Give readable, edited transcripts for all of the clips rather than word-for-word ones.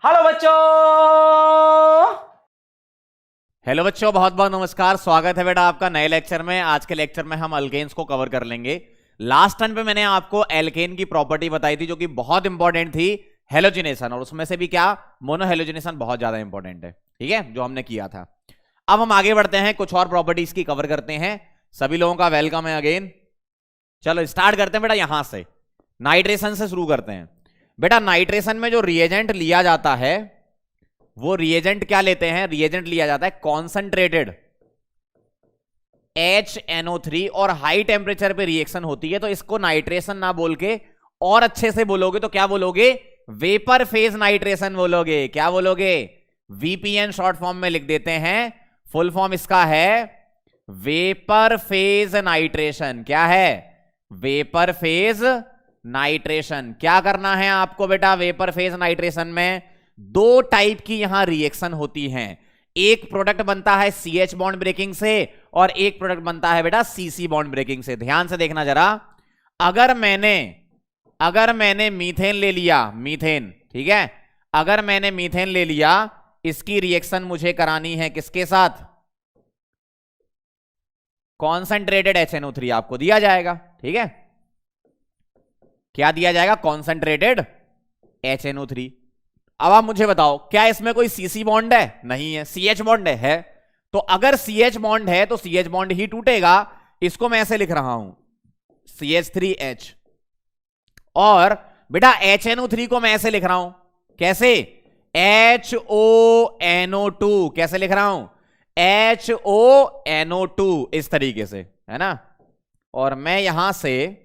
Hello बच्चों। Hello बच्चों, बहुत बहुत नमस्कार। स्वागत है बेटा आपका नए लेक्चर में। आज के लेक्चर में हम अल्केन्स को कवर कर लेंगे। लास्ट टाइम पे मैंने आपको एल्केन की प्रॉपर्टी बताई थी जो कि बहुत इंपॉर्टेंट थी, हेलोजिनेशन, और उसमें से भी क्या मोनोहेलोजिनेशन बहुत ज्यादा इंपॉर्टेंट है। ठीक है, जो हमने किया था। अब हम आगे बढ़ते हैं, कुछ और प्रॉपर्टीज की कवर करते हैं। सभी लोगों का वेलकम है अगेन। चलो स्टार्ट करते हैं बेटा, यहां से नाइट्रेशन से शुरू करते हैं। बेटा नाइट्रेशन में जो रिएजेंट लिया जाता है वो रिएजेंट क्या लेते हैं? रिएजेंट लिया जाता है कॉन्सेंट्रेटेड HNO3 और हाई टेम्परेचर पे रिएक्शन होती है, तो इसको नाइट्रेशन ना बोल के और अच्छे से बोलोगे तो क्या बोलोगे? वेपर फेज नाइट्रेशन बोलोगे। क्या बोलोगे? VPN शॉर्ट फॉर्म में लिख देते हैं। फुल फॉर्म इसका है वेपर फेज नाइट्रेशन। क्या है? Vapour phase nitration. क्या करना है आपको बेटा? वेपर फेज नाइट्रेशन में दो टाइप की यहां रिएक्शन होती हैं। एक प्रोडक्ट बनता है CH बॉन्ड ब्रेकिंग से और एक प्रोडक्ट बनता है बेटा CC बॉन्ड ब्रेकिंग से। ध्यान से देखना जरा। अगर मैंने मीथेन ले लिया, मीथेन, ठीक है, अगर मैंने मीथेन ले लिया, इसकी रिएक्शन मुझे करानी है किसके साथ? कॉन्सेंट्रेटेड HNO3 आपको दिया जाएगा। ठीक है, क्या दिया जाएगा? Concentrated HNO3। अब आप मुझे बताओ, क्या इसमें कोई CC बॉन्ड है? नहीं है। CH बॉन्ड है। तो अगर CH बॉन्ड है तो CH बॉन्ड ही टूटेगा। इसको मैं ऐसे लिख रहा हूं CH3H, और बेटा HNO3 को मैं ऐसे लिख रहा हूं। कैसे? HONO2। कैसे लिख रहा हूं? HONO2, इस तरीके से, है ना। और मैं यहां से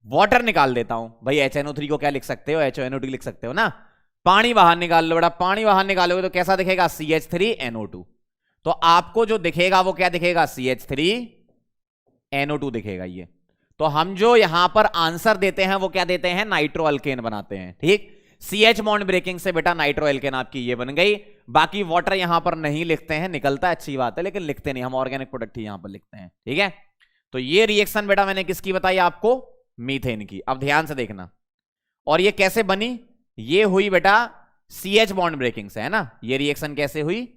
वाटर निकाल देता हूं। भाई HNO3 को क्या लिख सकते हो? HONO2 लिख सकते हो ना। पानी बाहर निकाल लो बेटा। पानी बाहर निकालोगे तो कैसा दिखेगा? CH3NO2। तो आपको जो दिखेगा वो क्या दिखेगा? CH3NO2 दिखेगा ये। तो हम जो यहां पर आंसर देते हैं वो क्या देते हैं? नाइट्रो अल्केन बनाते हैं। ठीक, CH बॉन्ड ब्रेकिंग से बेटा नाइट्रो अल्केन आपकी ये बन गई। बाकी वाटर यहां पर नहीं लिखते हैं, निकलता है अच्छी बात है, लेकिन लिखते नहीं, हम ऑर्गेनिक प्रोडक्ट ही यहां पर लिखते हैं। ठीक है, तो ये रिएक्शन बेटा मैंने किसकी बताई आपको? मीथेन की। अब ध्यान से देखना। और ये कैसे बनी? ये हुई बेटा CH बॉन्ड ब्रेकिंग से, है ना। ये रिएक्शन कैसे हुई?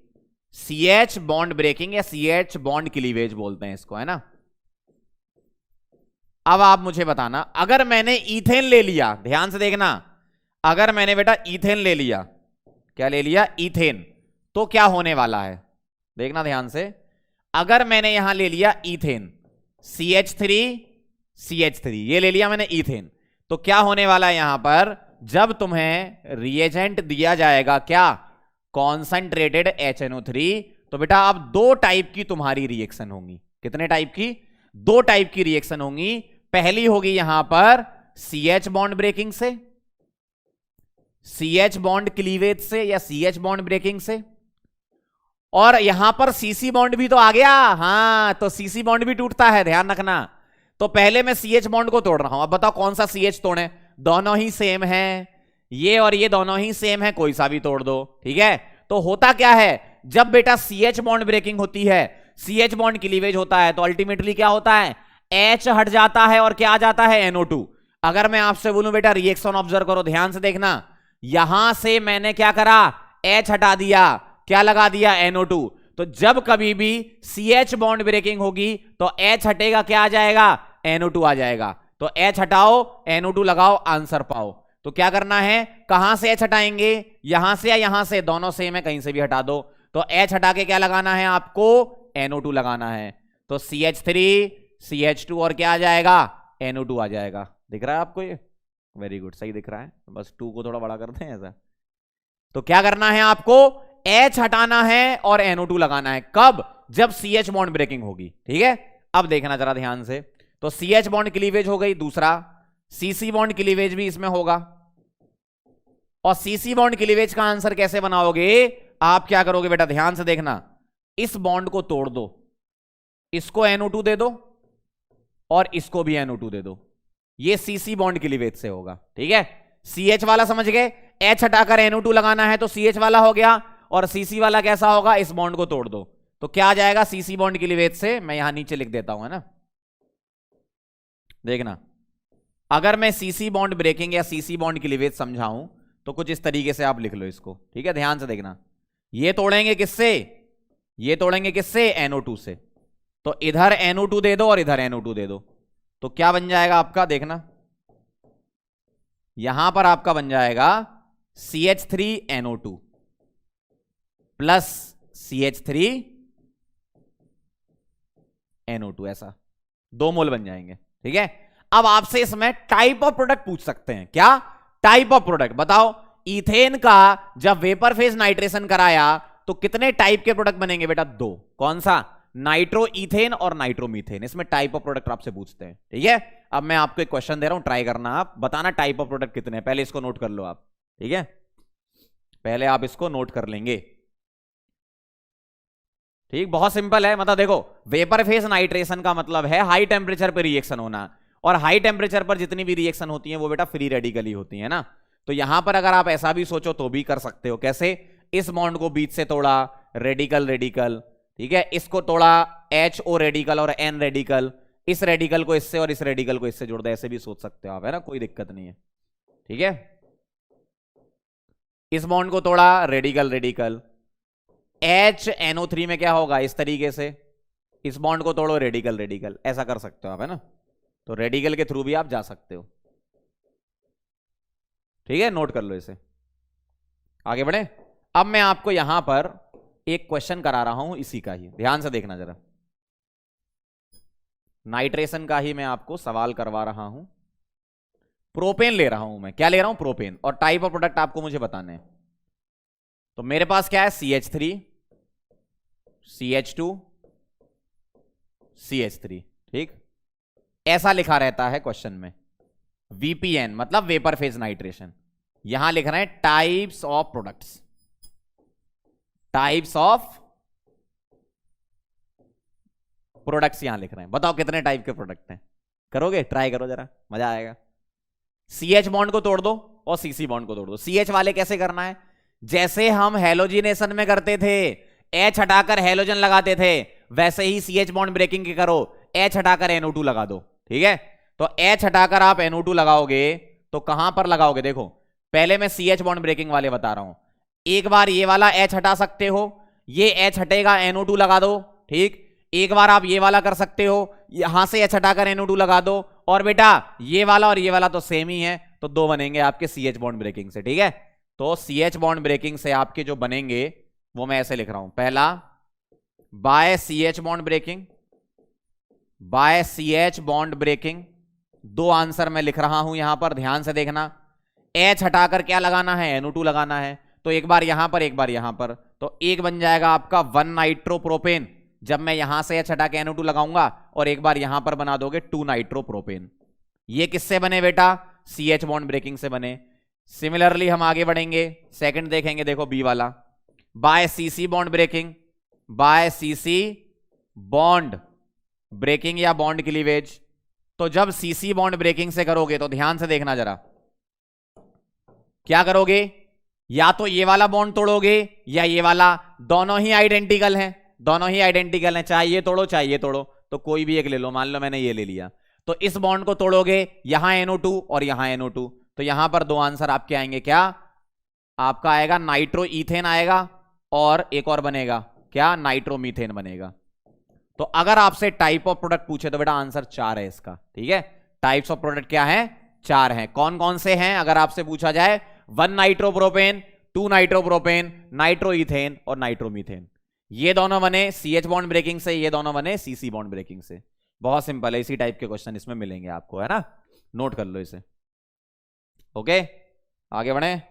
CH बॉन्ड ब्रेकिंग या CH बॉन्ड क्लीवेज बोलते हैं इसको, है ना। अब आप मुझे बताना, अगर मैंने ईथेन ले लिया, ध्यान से देखना, अगर मैंने बेटा ईथेन ले लिया, क्या ले लिया? ईथेन, तो क्या होने वाला है? देखना ध्यान से। अगर मैंने यहां ले लिया ईथेन, CH3 ये ले लिया मैंने ईथेन, तो क्या होने वाला है यहां पर? जब तुम्हें रिएजेंट दिया जाएगा क्या? कॉन्सेंट्रेटेड HNO3, तो बेटा अब दो टाइप की तुम्हारी रिएक्शन होंगी। कितने टाइप की? दो टाइप की रिएक्शन होंगी। पहली होगी यहां पर CH बॉन्ड ब्रेकिंग से, CH बॉन्ड क्लीवेज से या CH बॉन्ड ब्रेकिंग से, और यहां पर CC बॉन्ड भी तो आ गया। हां, तो CC बॉन्ड भी टूटता है, ध्यान रखना। तो पहले मैं CH बॉन्ड को तोड़ रहा हूं। अब बताओ कौन सा CH तोड़े? दोनों ही सेम है, ये और ये दोनों ही सेम है, कोई सा भी तोड़ दो। ठीक है, तो होता क्या है? जब बेटा CH बॉन्ड ब्रेकिंग होती है, CH बॉन्ड क्लीवेज होता है, तो अल्टीमेटली क्या होता है? H हट जाता है और क्या आ जाता है? NO2। अगर मैं आपसे बोलूं बेटा रिएक्शन ऑब्जर्व करो, ध्यान से देखना, यहां से मैंने क्या करा? H हटा दिया, क्या लगा दिया? NO2। तो जब कभी भी CH बॉन्ड ब्रेकिंग होगी तो H हटेगा, क्या आ जाएगा? NO2 आ जाएगा। तो H हटाओ, NO2 लगाओ, आंसर पाओ। तो क्या करना है? कहां से H हटाएंगे? यहां से या यहां से? दोनों सेम है, कहीं से भी हटा दो। तो H हटा के क्या लगाना है आपको? NO2 लगाना है। तो CH3 CH2 और क्या आ जाएगा? NO2 आ जाएगा। दिख रहा है आपको ये? वेरी गुड, सही दिख रहा है। बस 2 को थोड़ा बड़ा करते हैं ऐसा। तो क्या करना है आपको? H हटाना है और NO2 लगाना है। कब? जब CH बॉन्ड ब्रेकिंग होगी। ठीक है, अब देखना जरा ध्यान से। तो CH बॉन्ड क्लीवेज हो गई, दूसरा CC बॉन्ड क्लीवेज भी इसमें होगा। और CC बॉन्ड क्लीवेज का आंसर कैसे बनाओगे? आप क्या करोगे बेटा? ध्यान से देखना, इस बॉन्ड को तोड़ दो, इसको NO2 दे दो और इसको भी NO2 दे दो। ये CC बॉन्ड क्लीवेज से होगा। ठीक है, CH वाला समझ गए? H हटाकर NO2 लगाना है तो CH वाला हो गया, और CC वाला कैसा होगा? इस बॉन्ड को तोड़ दो, तो क्या आ जाएगा? CC बॉन्ड क्लीवेज से। मैं यहां नीचे लिख देता हूं, है ना। देखना, अगर मैं CC बॉन्ड ब्रेकिंग या CC बॉन्ड क्लीवेज समझाऊं तो कुछ इस तरीके से आप लिख लो इसको, ठीक है, ध्यान से देखना। ये तोड़ेंगे किससे, ये तोड़ेंगे किससे, NO2 से। तो इधर NO2 दे दो और इधर NO2 दे दो, तो क्या बन जाएगा आपका, देखना यहां पर आपका बन जाएगा CH3NO2 प्लस CH3NO2, ऐसा 2 मोल बन जाएंगे, ठीक है। अब आपसे इसमें टाइप ऑफ प्रोडक्ट पूछ सकते हैं, क्या टाइप ऑफ प्रोडक्ट बताओ। इथेन का जब वेपर फेज नाइट्रेशन कराया तो कितने टाइप के प्रोडक्ट बनेंगे बेटा, 2। कौन सा, नाइट्रो इथेन और नाइट्रोमीथेन, इसमें टाइप ऑफ प्रोडक्ट आपसे पूछते हैं, ठीक है। अब मैं आपको एक क्वेश्चन दे रहा हूं, ट्राई करना, आप बताना टाइप ऑफ प्रोडक्ट कितने हैं। पहले इसको नोट कर लो आप, ठीक है, पहले आप इसको नोट कर लेंगे, ठीक। बहुत सिंपल है, मतलब देखो वेपर फेज नाइट्रेशन का मतलब है हाई टेम्परेचर पर रिएक्शन होना, और हाई टेम्परेचर पर जितनी भी रिएक्शन होती है वो बेटा फ्री रेडिकल ही होती है ना। तो यहां पर अगर आप ऐसा भी सोचो तो भी कर सकते हो, कैसे, इस बॉन्ड को बीच से तोड़ा, रेडिकल रेडिकल, ठीक है, इसको तोड़ा HO रेडिकल और N रेडिकल, इस रेडिकल को इससे और इस रेडिकल को इससे जोड़ दे, ऐसे भी सोच सकते हो आप, है ना, कोई दिक्कत नहीं है, ठीक है। इस बॉन्ड को तोड़ा, रेडिकल रेडिकल, HNO3 में क्या होगा, इस तरीके से, इस बॉन्ड को तोड़ो, रेडिकल रेडिकल, ऐसा कर सकते हो आप, है ना। तो रेडिकल के थ्रू भी आप जा सकते हो, ठीक है, नोट कर लो इसे, आगे बढ़े। अब मैं आपको यहां पर एक क्वेश्चन करा रहा हूं इसी का ही, ध्यान से देखना जरा, नाइट्रेशन का ही मैं आपको सवाल करवा रहा हूं। प्रोपेन ले रहा हूं मैं, क्या ले रहा हूं, प्रोपेन, और टाइप ऑफ प्रोडक्ट आपको मुझे बताने हैं। तो मेरे पास क्या है, CH3 CH2 CH3, ठीक, ऐसा लिखा रहता है क्वेश्चन में। VPN मतलब वेपर फेज नाइट्रेशन, यहां लिख रहे हैं types of products, types of products यहां लिख रहे हैं। बताओ कितने टाइप के प्रोडक्ट हैं, करोगे, ट्राई करो जरा, मजा आएगा। CH बॉन्ड को तोड़ दो और CC बॉन्ड को तोड़ दो। CH वाले कैसे करना है, जैसे हम हेलोजिनेशन में करते थे, H हटाकर हेलोजन लगाते थे, वैसे ही CH बॉन्ड ब्रेकिंग के करो, H हटाकर NO2 लगा दो, ठीक है। तो H हटाकर आप NO2 लगाओगे तो कहां पर लगाओगे, देखो पहले मैं CH बॉन्ड ब्रेकिंग वाले बता रहा हूं। एक बार ये वाला H हटा सकते हो, ये H हटेगा, NO2 लगा दो, ठीक। एक बार आप ये वाला कर सकते हो, यहां से H हटाकर NO2 लगा दो, और बेटा ये वाला और ये वाला तो सेम ही है, तो 2 बनेंगे आपके CH बॉन्ड ब्रेकिंग से, ठीक है। तो CH बॉन्ड ब्रेकिंग से आपके जो बनेंगे वो मैं ऐसे लिख रहा हूं, पहला by CH bond breaking, by CH bond breaking, 2 answer मैं लिख रहा हूं यहां पर, ध्यान से देखना। H हटाकर क्या लगाना है, NO2 लगाना है, तो एक बार यहां पर एक बार यहां पर, तो एक बन जाएगा आपका 1 नाइट्रोप्रोपेन, जब मैं यहां से H हटा के NO2 लगाऊंगा, और एक बार यहां पर बना दोगे 2 नाइट्रोप्रोपेन। ये किससे बने बेटा, CH बॉन्ड ब्रेकिंग से बने। सिमिलरली हम आगे बढ़ेंगे, सेकंड देखेंगे, देखो B वाला, by CC bond breaking, by CC bond breaking या बॉन्ड क्लीवेज। तो जब CC बॉन्ड ब्रेकिंग से करोगे तो ध्यान से देखना जरा, क्या करोगे, या तो ये वाला बॉन्ड तोड़ोगे या ये वाला, दोनों ही आइडेंटिकल हैं, दोनों ही आइडेंटिकल हैं, चाहे ये तोड़ो चाहे ये तोड़ो, तो कोई भी एक ले लो, मान लो मैंने ये ले लिया। तो इस बॉन्ड को तोड़ोगे, यहां NO2 और यहां NO2, तो यहां पर 2 आंसर आपके आएंगे, क्या आपका आएगा, नाइट्रो इथेन आएगा, और एक और बनेगा क्या, नाइट्रोमीथेन बनेगा। तो अगर आपसे टाइप ऑफ प्रोडक्ट पूछे तो बेटा आंसर 4 है इसका, ठीक है। टाइप्स ऑफ प्रोडक्ट क्या है, 4 हैं। कौन कौन से हैं अगर आपसे पूछा जाए, 1 नाइट्रोप्रोपेन, 2 नाइट्रोप्रोपेन, नाइट्रोइथेन और नाइट्रोमीथेन। ये दोनों बने CH बॉन्ड ब्रेकिंग से, ये दोनों बने CC बॉन्ड ब्रेकिंग से। बहुत सिंपल है, इसी टाइप के क्वेश्चन इसमें मिलेंगे आपको, है ना, नोट कर लो इसे, ओके। आगे बढ़े,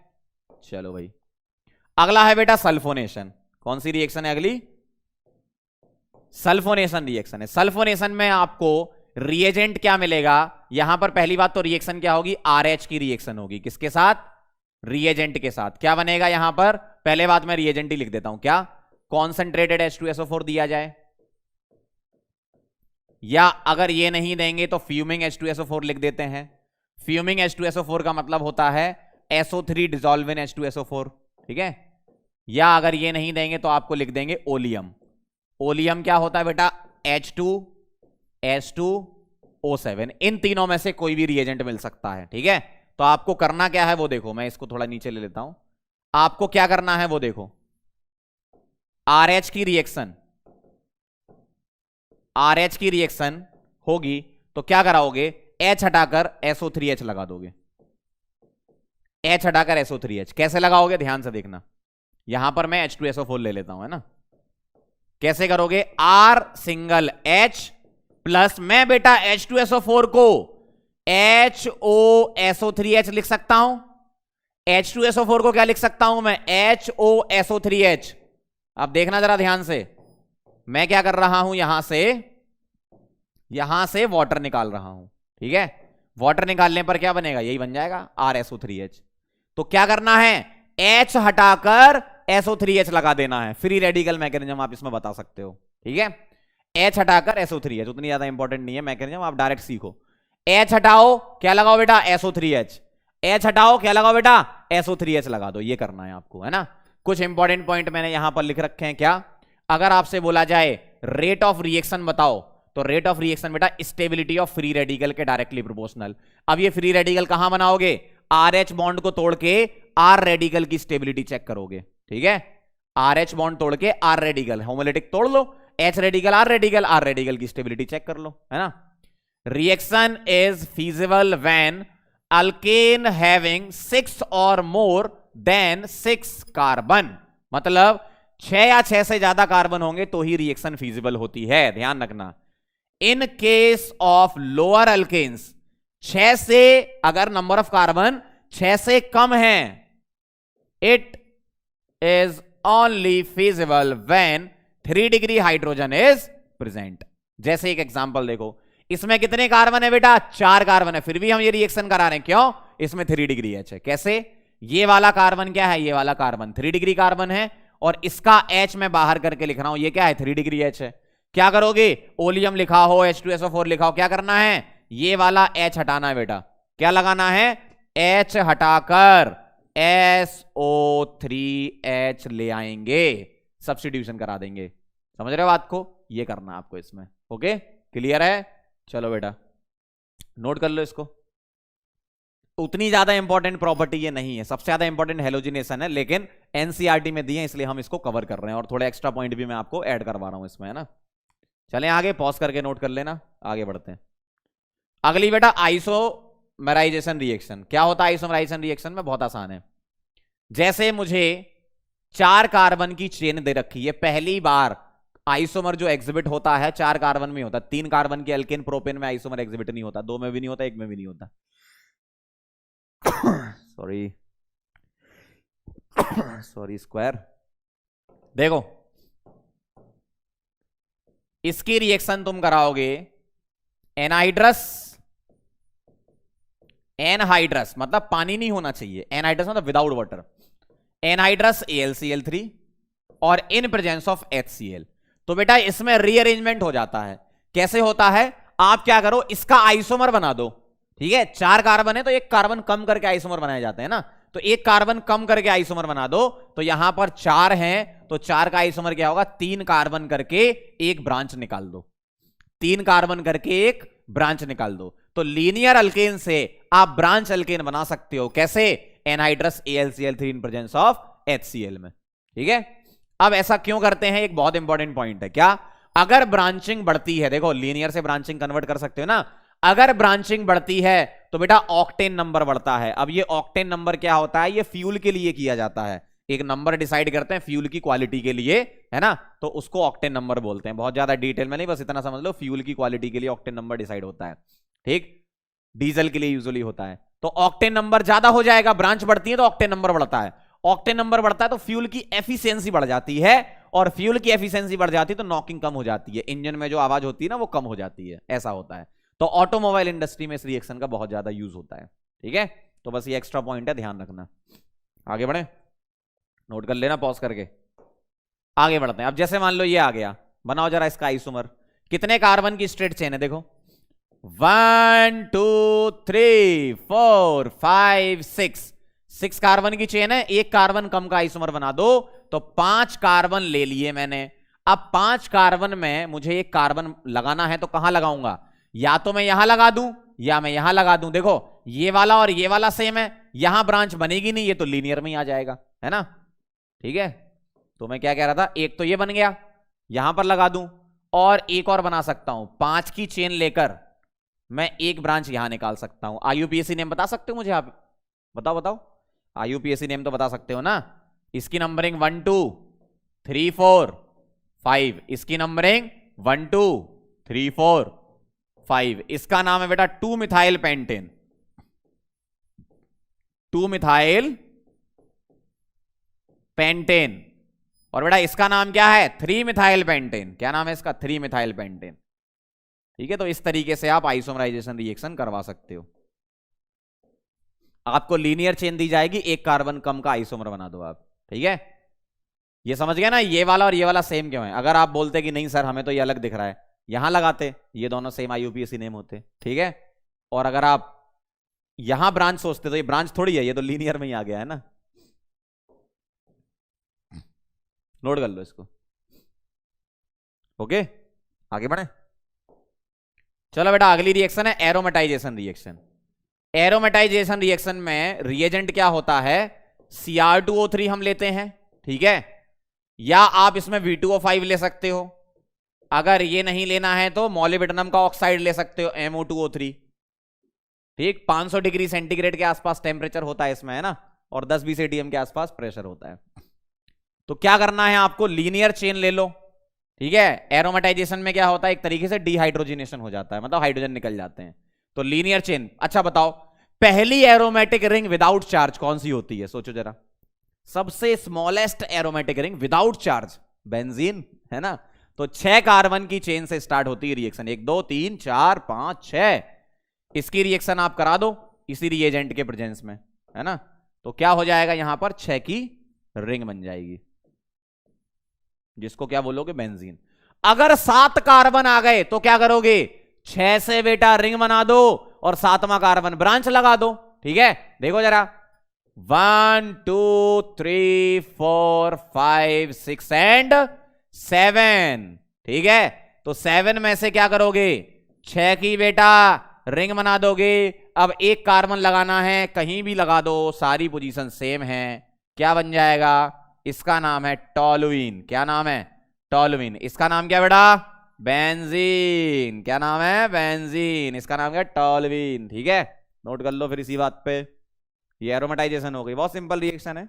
चलो भाई, अगला है बेटा सल्फोनेशन। कौन सी रिएक्शन है अगली, सल्फोनेशन रिएक्शन है। सल्फोनेशन में आपको रिएजेंट क्या मिलेगा, यहां पर पहली बात तो रिएक्शन क्या होगी, RH की रिएक्शन होगी, किसके साथ, रिएजेंट के साथ। क्या बनेगा यहां पर, पहले बात मैं रिएजेंट ही लिख देता हूं, क्या कॉन्सेंट्रेटेड H2SO4 दिया जाए, या अगर ये नहीं देंगे तो फ्यूमिंग H2SO4 लिख देते हैं। फ्यूमिंग H2SO4 का मतलब होता है SO3 डिसॉल्व इन H2SO4, ठीक है। या अगर ये नहीं देंगे तो आपको लिख देंगे ओलियम। ओलियम क्या होता है बेटा, H2S2O7, इन तीनों में से कोई भी रिएजेंट मिल सकता है, ठीक है। तो आपको करना क्या है वो देखो, मैं इसको थोड़ा नीचे ले लेता हूं। आपको क्या करना है वो देखो, RH की रिएक्शन, RH की रिएक्शन होगी तो क्या कराओगे, H हटाकर SO3H लगा दोगे। H हटाकर SO3H कैसे लगाओगे, ध्यान से देखना। यहां पर मैं H2SO4 ले लेता हूं, है ना। कैसे करोगे, R सिंगल H प्लस, मैं बेटा H2SO4 को HOSO3H लिख सकता हूं। H2SO4 को क्या लिख सकता हूं मैं, HOSO3H। अब देखना जरा ध्यान से, मैं क्या कर रहा हूं, यहां से वाटर निकाल रहा हूं, ठीक है। वाटर निकालने पर क्या बनेगा, यही बन जाएगा RSO3H। तो क्या करना है, H हटाकर SO3H लगा देना है। फ्री रेडिकल मैकेनिज्म आप इसमें बता सकते हो, ठीक है। H हटाकर SO3H, उतनी ज्यादा इंपॉर्टेंट नहीं है मैकेनिज्म, आप डायरेक्ट सीखो। H हटाओ, क्या लगाओ बेटा, SO3H। H हटाओ, क्या लगाओ बेटा, SO3H लगा दो। ये करना है आपको, है ना। कुछ इंपॉर्टेंट पॉइंट मैंने यहां पर लिख रखे हैं। क्या, अगर आपसे बोला जाए रेट ऑफ रिएक्शन बताओ, तो रेट ऑफ रिएक्शन बेटा स्टेबिलिटी ऑफ फ्री रेडिकल के डायरेक्टली प्रोपोर्शनल। अब ये फ्री रेडिकल कहां बनाओगे, RH बॉन्ड को तोड़ के R रेडिकल की स्टेबिलिटी चेक करोगे, ठीक है। RH बॉन्ड तोड़ के R रेडिकल, होमोलिटिक तोड़ लो, H radical R radical, R radical की स्टेबिलिटी चेक कर लो, है ना। Reaction is feasible when alkane having 6 और मोर देन 6 कार्बन, मतलब 6 या 6 से ज्यादा कार्बन होंगे तो ही रिएक्शन फीजिबल होती है, ध्यान रखना। In case of lower alkanes, 6 से अगर नंबर ऑफ कार्बन 6 से कम है, it is only feasible when 3 degree hydrogen is present. जैसे एक एग्जांपल देखो, इसमें कितने कार्बन है बेटा, 4 कार्बन है, फिर भी हम ये रिएक्शन करा रहे हैं, क्यों, इसमें 3 डिग्री H है। कैसे, ये वाला कार्बन क्या है, ये वाला कार्बन 3 डिग्री कार्बन है, और इसका H मैं बाहर करके लिख रहा हूं, ये क्या है, 3 डिग्री H है। क्या करोगे, ओलियम लिखा हो, H2SO4 लिखा हो, क्या करना है, ये वाला H हटाना है बेटा। क्या लगाना है, H हटाकर SO3H ले आएंगे, सब्स्टिट्यूशन करा देंगे। समझ रहे हो बात को, ये करना है आपको इसमें। ओके, क्लियर है। चलो बेटा नोट कर लो इसको। उतनी ज्यादा इंपॉर्टेंट प्रॉपर्टी ये नहीं है, सबसे ज्यादा इंपॉर्टेंट हेलोजिनेशन है, लेकिन एनसीईआरटी में दिए इसलिए हम इसको कवर कर रहे हैं, और थोड़े एक्स्ट्रा पॉइंट भी मैं आपको ऐड करवा रहा हूं इसमें, है ना। चलें आगे, पॉज करके नोट कर लेना, आगे बढ़ते हैं। अगली बेटा आइसोमेराइजेशन रिएक्शन। क्या होता है आइसोमेराइजेशन रिएक्शन में, बहुत आसान है। जैसे मुझे 4 कार्बन की चेन दे रखी है, पहली बार आइसोमर जो एग्जिबिट होता है 4 कार्बन में होता है। 3 कार्बन के एल्केन प्रोपेन में आइसोमर एग्जिबिट नहीं होता, 2 में भी नहीं होता, 1 में भी नहीं होता। Sorry square. देखो इसकी रिएक्शन तुम कराओगे एनहाइड्रस, एनहाइड्रस मतलब पानी नहीं होना चाहिए, एनहाइड्रस मतलब विदाउट वाटर, एनहाइड्रस AlCl3 और इन प्रेजेंस ऑफ HCl। तो बेटा इसमें रीअरेंजमेंट हो जाता है। कैसे होता है, आप क्या करो, इसका आइसोमर बना दो, ठीक है। 4 कार्बन है तो 1 कार्बन कम करके आइसोमर बनाए जाते हैं ना, तो 1 कार्बन कम करके आइसोमर बना दो। तो यहां पर 4 हैं तो 4 का आइसोमर क्या होगा, 3 कार्बन करके 1 ब्रांच निकाल दो, 3 कार्बन करके 1 ब्रांच निकाल दो। तो लीनियर अल्केन से आप ब्रांच अल्केन बना सकते हो। कैसे, anhydrous AlCl3 in presence of HCl में, ठीक है। अब ऐसा क्यों करते हैं, एक बहुत इंपॉर्टेंट पॉइंट है। क्या, अगर ब्रांचिंग बढ़ती है, देखो लीनियर से ब्रांचिंग कन्वर्ट कर सकते हो ना, अगर ब्रांचिंग बढ़ती है तो बेटा ऑक्टेन नंबर बढ़ता है। अब ये ऑक्टेन नंबर क्या होता है, ये फ्यूल के लिए किया जाता है, एक नंबर डिसाइड करते हैं फ्यूल की क्वालिटी के लिए, है ना, तो उसको ऑक्टेन नंबर बोलते हैं। बहुत ज्यादा डिटेल में नहीं, बस इतना समझ लो, फ्यूल की क्वालिटी के लिए ऑक्टेन नंबर डिसाइड होता है, ठीक। डीजल के लिए यूजुअली होता है। तो ऑक्टेन नंबर ज्यादा हो जाएगा, ब्रांच बढ़ती है तो ऑक्टेन नंबर बढ़ता है, ऑक्टेन नंबर बढ़ता है तो फ्यूल की एफिशिएंसी बढ़ जाती है, और फ्यूल की एफिशिएंसी बढ़ जाती है तो नॉकिंग कम हो जाती है, इंजन में जो आवाज होती है ना वो कम हो जाती है, ऐसा होता है। तो ऑटोमोबाइल इंडस्ट्री में इस रिएक्शन का बहुत ज्यादा यूज होता है, ठीक है। तो बस ये एक्स्ट्रा पॉइंट है, ध्यान रखना। आगे बढ़े, नोट कर लेना पॉज करके, आगे बढ़ते हैं। अब जैसे मान लो ये आ गया, बनाओ जरा इसका आइसोमर। कितने कार्बन की स्ट्रेट चेन है, देखो 1 2 3 4 5 6 कार्बन की चेन है, 1 कार्बन कम का आइसोमर बना दो, तो 5 कार्बन ले लिए मैंने। अब 5 कार्बन में मुझे 1 कार्बन लगाना है, तो कहां लगाऊंगा, या तो मैं यहां लगा दूं या मैं यहां लगा दूं। देखो ये वाला और ये वाला सेम है, यहां ब्रांच बनेगी नहीं, ये तो लीनियर में ही आ जाएगा, है ना। ठीक है, तो मैं क्या कह रहा था, एक तो ये बन गया, यहां पर लगा दूं, और एक और बना सकता हूं, 5 की चेन लेकर मैं एक ब्रांच यहां निकाल सकता हूं। आईयूपीएसी नेम बता सकते हो मुझे आप? बताओ बताओ, आईयूपीएसी नेम तो बता सकते हो ना। इसकी नंबरिंग 1 2 3 4 5, इसकी नंबरिंग 1 2 3 4 5। इसका नाम है बेटा 2 मिथाइल पेंटेन, 2 मिथाइल पेंटेन। और बेटा इसका नाम क्या है, 3 मिथाइल पेंटेन। क्या नाम है इसका, 3 मिथाइल पेंटेन। ठीक है, तो इस तरीके से आप आइसोमराइजेशन रिएक्शन करवा सकते हो। आपको लीनियर चेन दी जाएगी, एक कार्बन कम का आइसोमर बना दो आप। ठीक है, ये समझ गए ना, ये वाला और ये वाला सेम क्यों है। अगर आप बोलते कि नहीं सर हमें तो ये अलग दिख रहा है, यहां लगाते, ये दोनों सेम आईयूपीएसी नेम होते। ठीक है, और अगर आप यहां ब्रांच सोचते तो ये ब्रांच थोड़ी है, ये तो लीनियर में ही आ गया है ना। नोट कर लो इसको। ओके, आगे बढ़े। चलो बेटा, अगली रिएक्शन है एरोमेटाइजेशन रिएक्शन। एरोमेटाइजेशन रिएक्शन में रिएजेंट क्या होता है, Cr2O3 हम लेते हैं। ठीक है, या आप इसमें V2O5 ले सकते हो। अगर ये नहीं लेना है तो मोलिब्डेनम का ऑक्साइड ले सकते हो, MO2O3। ठीक, 500 डिग्री सेंटीग्रेड के आसपास टेम्परेचर होता है इसमें, है ना, और 10-20 atm के आसपास प्रेशर होता है। तो क्या करना है आपको, लीनियर चेन ले लो। ठीक है, एरोमेटाइजेशन में क्या होता है, एक तरीके से डिहाइड्रोजिनेशन हो जाता है, मतलब हाइड्रोजन निकल जाते हैं। तो लीनियर चेन। अच्छा बताओ, पहली एरोमेटिक रिंग विदाउट चार्ज कौन सी होती है, सोचो जरा। सबसे smallest aromatic ring without charge, benzene, है ना। तो 6 कार्बन की चेन से स्टार्ट होती है रिएक्शन, 1 2 3 4 5 6। इसकी रिएक्शन आप करा दो इसी रिएजेंट के प्रेजेंस में, है ना। तो क्या हो जाएगा, यहां पर 6 की रिंग बन जाएगी, जिसको क्या बोलोगे, बेंजीन। अगर 7 कार्बन आ गए तो क्या करोगे, 6 से बेटा रिंग बना दो और 7वां कार्बन ब्रांच लगा दो। ठीक है, देखो जरा, 1 2 3 4 5 6 एंड 7। ठीक है, तो 7 में से क्या करोगे, 6 की बेटा रिंग बना दोगे। अब एक कार्बन लगाना है, कहीं भी लगा दो, सारी पोजीशन सेम है। क्या बन जाएगा, इसका नाम है टॉलुइन। क्या नाम है, टॉलुइन। इसका नाम क्या बेटा, बेंजीन। क्या नाम है, बेंजीन। इसका नाम क्या, टॉलुइन। ठीक है, नोट कर लो फिर इसी बात पे। ये एरोमेटाइजेशन हो गई, बहुत सिंपल रिएक्शन है।